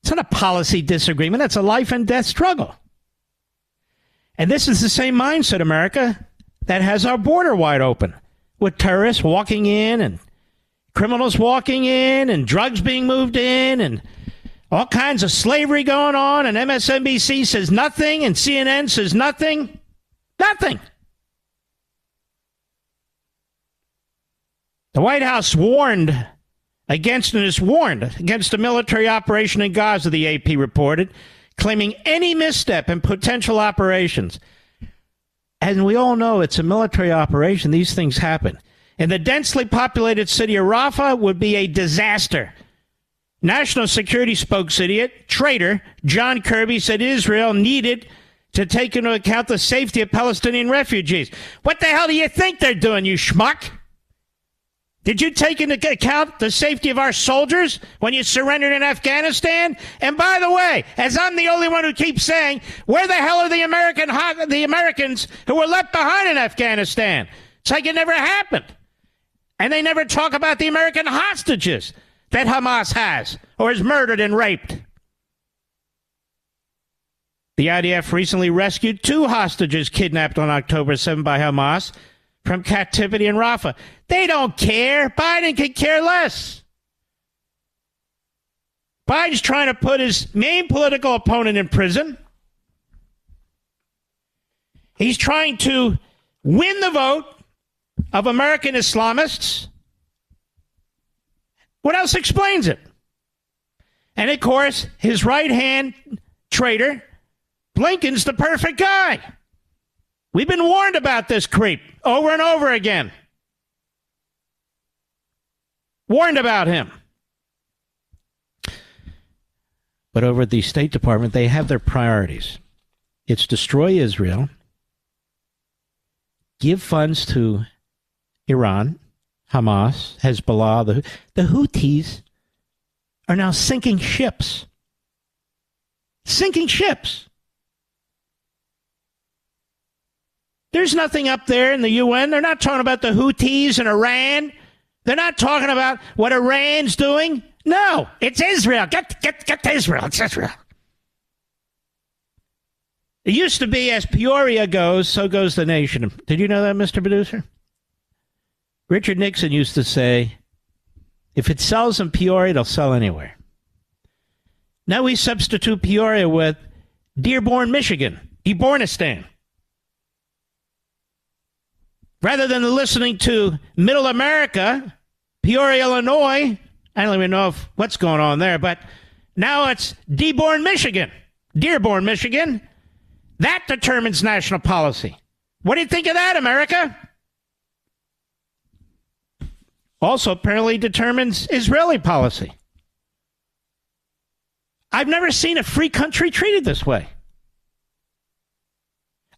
It's not a policy disagreement. It's a life and death struggle. And this is the same mindset, America, that has our border wide open, with terrorists walking in and criminals walking in and drugs being moved in and all kinds of slavery going on, and MSNBC says nothing, and CNN says nothing. Nothing. The White House warned against a military operation in Gaza, the AP reported, claiming any misstep in potential operations. And we all know it's a military operation. These things happen. In the densely populated city of Rafah would be a disaster. National security spokesman, traitor John Kirby said Israel needed to take into account the safety of Palestinian refugees. What the hell do you think they're doing, you schmuck? Did you take into account the safety of our soldiers when you surrendered in Afghanistan? And by the way, as I'm the only one who keeps saying, where the hell are the Americans who were left behind in Afghanistan? It's like it never happened. And they never talk about the American hostages that Hamas has or has murdered and raped. The IDF recently rescued 2 hostages kidnapped on October 7 by Hamas from captivity in Rafah. They don't care. Biden could care less. Biden's trying to put his main political opponent in prison. He's trying to win the vote of American Islamists. What else explains it? And of course, his right-hand traitor, Blinken's the perfect guy. We've been warned about this creep over and over again. Warned about him. But over at the State Department, they have their priorities. It's destroy Israel, give funds to Iran, Hamas, Hezbollah. The Houthis are now sinking ships. Sinking ships. There's nothing up there in the UN. They're not talking about the Houthis in Iran. They're not talking about what Iran's doing. No, it's Israel. Get to Israel. It's Israel. It used to be, as Peoria goes, so goes the nation. Did you know that, Mr. Producer? Richard Nixon used to say, if it sells in Peoria, it'll sell anywhere. Now we substitute Peoria with Dearborn, Michigan, Ebornistan. Rather than listening to Middle America, Peoria, Illinois, I don't even know what's going on there, but now it's Dearborn, Michigan. Dearborn, Michigan. That determines national policy. What do you think of that, America? Also apparently determines Israeli policy. I've never seen a free country treated this way.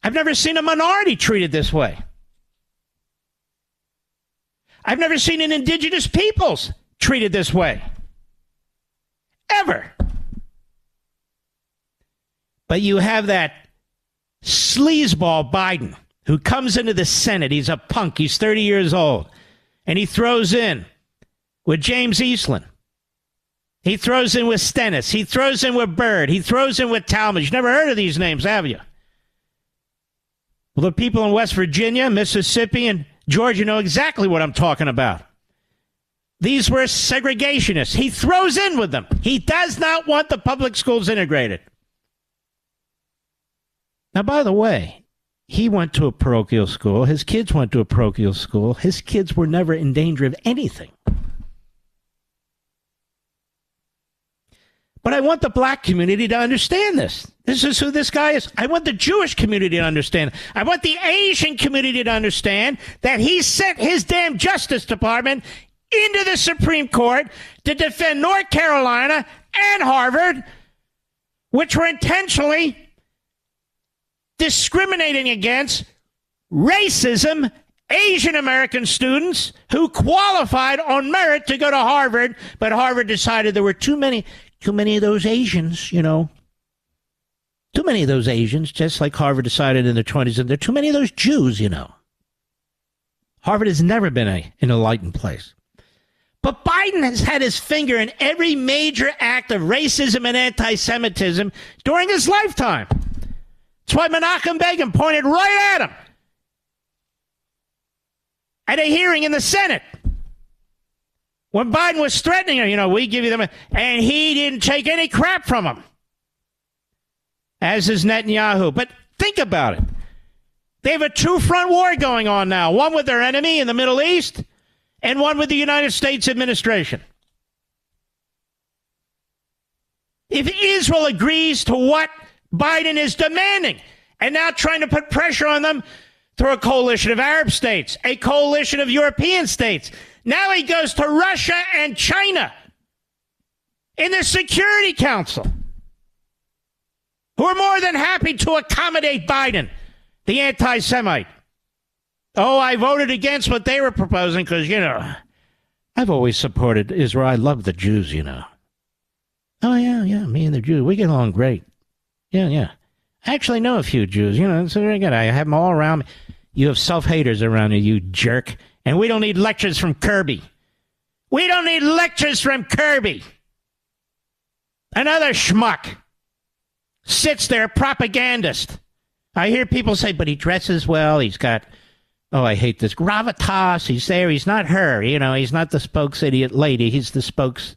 I've never seen a minority treated this way. I've never seen an indigenous peoples treated this way. Ever. But you have that sleazeball Biden who comes into the Senate. He's a punk. He's 30 years old. And he throws in with James Eastland. He throws in with Stennis. He throws in with Byrd. He throws in with Talmadge. You've never heard of these names, have you? Well, the people in West Virginia, Mississippi, and Georgia know exactly what I'm talking about. These were segregationists. He throws in with them. He does not want the public schools integrated. Now, by the way, he went to a parochial school. His kids went to a parochial school. His kids were never in danger of anything. But I want the black community to understand this. This is who this guy is. I want the Jewish community to understand. I want the Asian community to understand that he sent his damn Justice Department into the Supreme Court to defend North Carolina and Harvard, which were intentionally discriminating against racism, Asian American students who qualified on merit to go to Harvard, but Harvard decided there were too many of those Asians, you know. Too many of those Asians, just like Harvard decided in the 20s, and there are too many of those Jews, you know. Harvard has never been an enlightened place. But Biden has had his finger in every major act of racism and anti-Semitism during his lifetime. That's why Menachem Begin pointed right at him at a hearing in the Senate. When Biden was threatening him, you know, we give you them, and he didn't take any crap from him, as is Netanyahu. But think about it. They have a two-front war going on now, one with their enemy in the Middle East and one with the United States administration. If Israel agrees to what Biden is demanding and now trying to put pressure on them through a coalition of Arab states, a coalition of European states, now he goes to Russia and China in the Security Council, who are more than happy to accommodate Biden, the anti-Semite. Oh, I voted against what they were proposing because, you know, I've always supported Israel. I love the Jews, you know. Oh, yeah, me and the Jews, we get along great. Yeah. I actually know a few Jews, you know, it's very good. I have them all around me. You have self-haters around you, you jerk. And we don't need lectures from Kirby. We don't need lectures from Kirby. Another schmuck sits there, propagandist. I hear people say, but he dresses well. He's got, oh, I hate this, gravitas. He's there. He's not her. You know, he's not the spokes idiot lady. He's the spokes.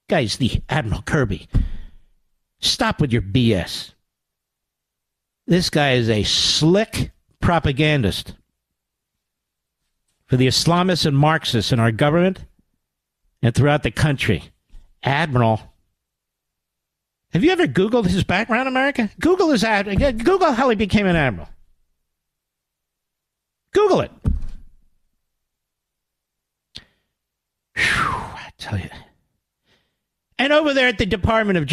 Guy's the Admiral Kirby. Stop with your BS. This guy is a slick propagandist. for the Islamists and Marxists in our government and throughout the country. Admiral. Have you ever Googled his background, America? Google how he became an admiral. Google it. Whew, I tell you. And over there at the Department of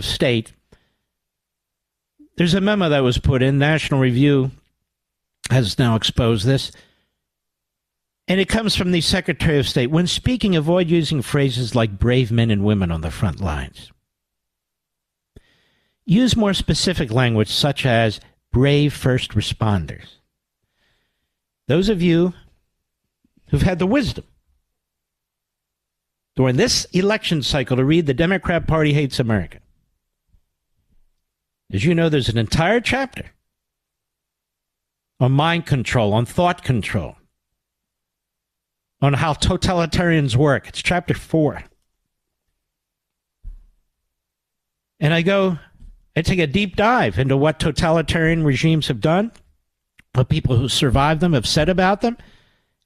State, there's a memo that was put in. National Review has now exposed this. And it comes from the Secretary of State. When speaking, avoid using phrases like brave men and women on the front lines. Use more specific language such as brave first responders. Those of you who've had the wisdom during this election cycle to read The Democrat Party Hates America, as you know, there's an entire chapter on mind control, on thought control, on how totalitarians work. It's chapter 4. And I take a deep dive into what totalitarian regimes have done, what people who survived them have said about them,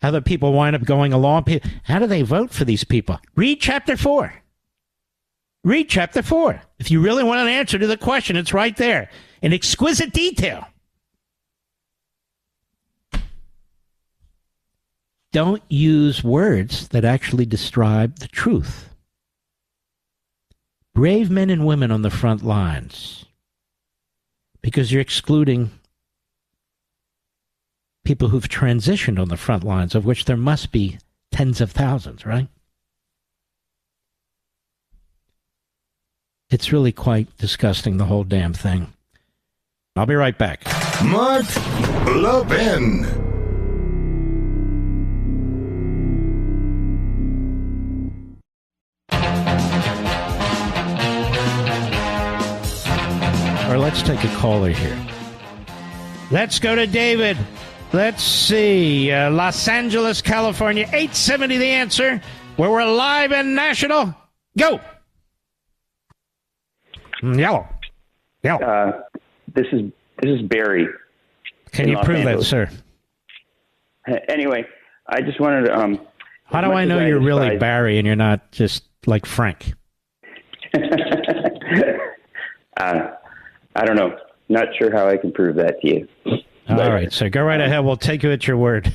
how the people wind up going along. How do they vote for these people? Read chapter 4. Read chapter 4. If you really want an answer to the question, it's right there in exquisite detail. Don't use words that actually describe the truth. Brave men and women on the front lines, because you're excluding people who've transitioned on the front lines, of which there must be tens of thousands, right? It's really quite disgusting, the whole damn thing. I'll be right back. Mark Levin. Or let's take a caller here. Let's go to David. Let's see. Los Angeles, California. 870 The Answer, where we're live and national. Go. Yellow. This is Barry. Can you prove that, sir? Anyway, I just wanted to... how do I know you're really Barry and you're not just like Frank? I don't know. Not sure how I can prove that to you. All right, so go right ahead. We'll take you at your word.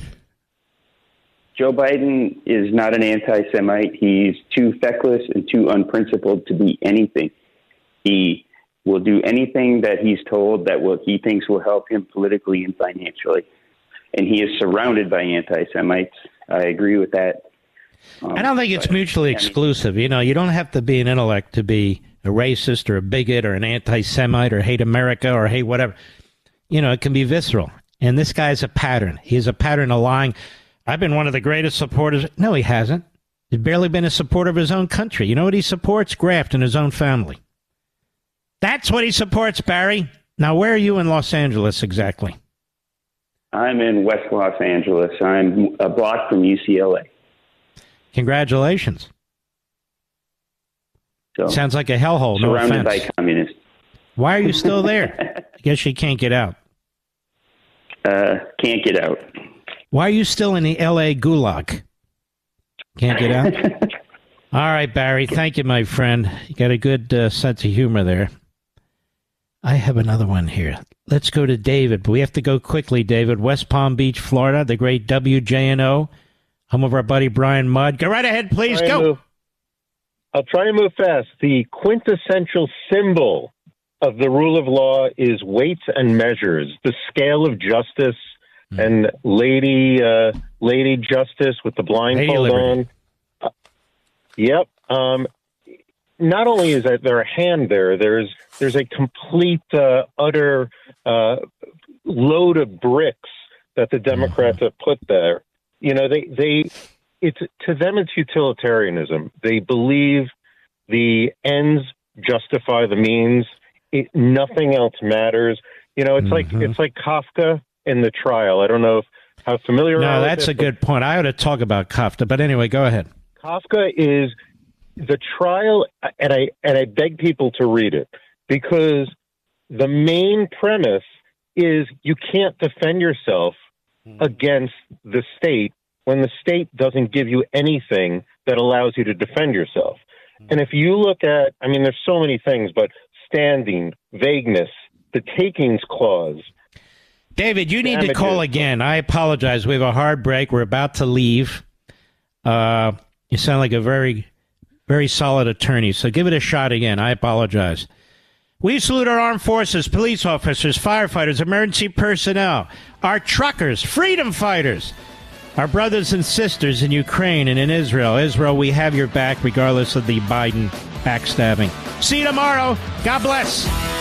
Joe Biden is not an anti-Semite. He's too feckless and too unprincipled to be anything. He will do anything that he's told that he thinks will help him politically and financially. And he is surrounded by anti-Semites. I agree with that. I don't think it's mutually exclusive. You know, you don't have to be an intellect to be a racist or a bigot or an anti-Semite or hate America or hate whatever. You know, it can be visceral. And this guy's a pattern. He's a pattern of lying. I've been one of the greatest supporters. No, he hasn't. He's barely been a supporter of his own country. You know what he supports? Graft in his own family. That's what he supports, Barry. Now, where are you in Los Angeles exactly? I'm in West Los Angeles. I'm a block from UCLA. Congratulations. So, sounds like a hellhole. No offense. Surrounded by communists. Why are you still there? I guess you can't get out. Can't get out. Why are you still in the L.A. gulag? Can't get out? All right, Barry. Thank you, my friend. You got a good sense of humor there. I have another one here. Let's go to David, but we have to go quickly, David. West Palm Beach, Florida, the great WJNO, home of our buddy Brian Mudd. Go right ahead, please. Go. I'll try and move fast. The quintessential symbol of the rule of law is weights and measures, the scale of justice, and Lady Justice with the blindfold on. Yep. Not only is there a hand there's a complete, utter load of bricks that the Democrats have put there. You know, to them, it's utilitarianism. They believe the ends justify the means. Nothing else matters. You know, it's like Kafka in the trial. I don't know how familiar. No, that's a good point. I ought to talk about Kafka, but anyway, go ahead. Kafka is the trial, and I beg people to read it, because the main premise is you can't defend yourself against the state when the state doesn't give you anything that allows you to defend yourself. And if you look at, I mean, there's so many things, but standing, vagueness, the takings clause. David, you need to call again. I apologize. We have a hard break. We're about to leave. You sound like a very, very solid attorney, so give it a shot again. I apologize. We salute our armed forces, police officers, firefighters, emergency personnel, our truckers, freedom fighters, our brothers and sisters in Ukraine and in Israel. Israel, we have your back regardless of the Biden backstabbing. See you tomorrow. God bless.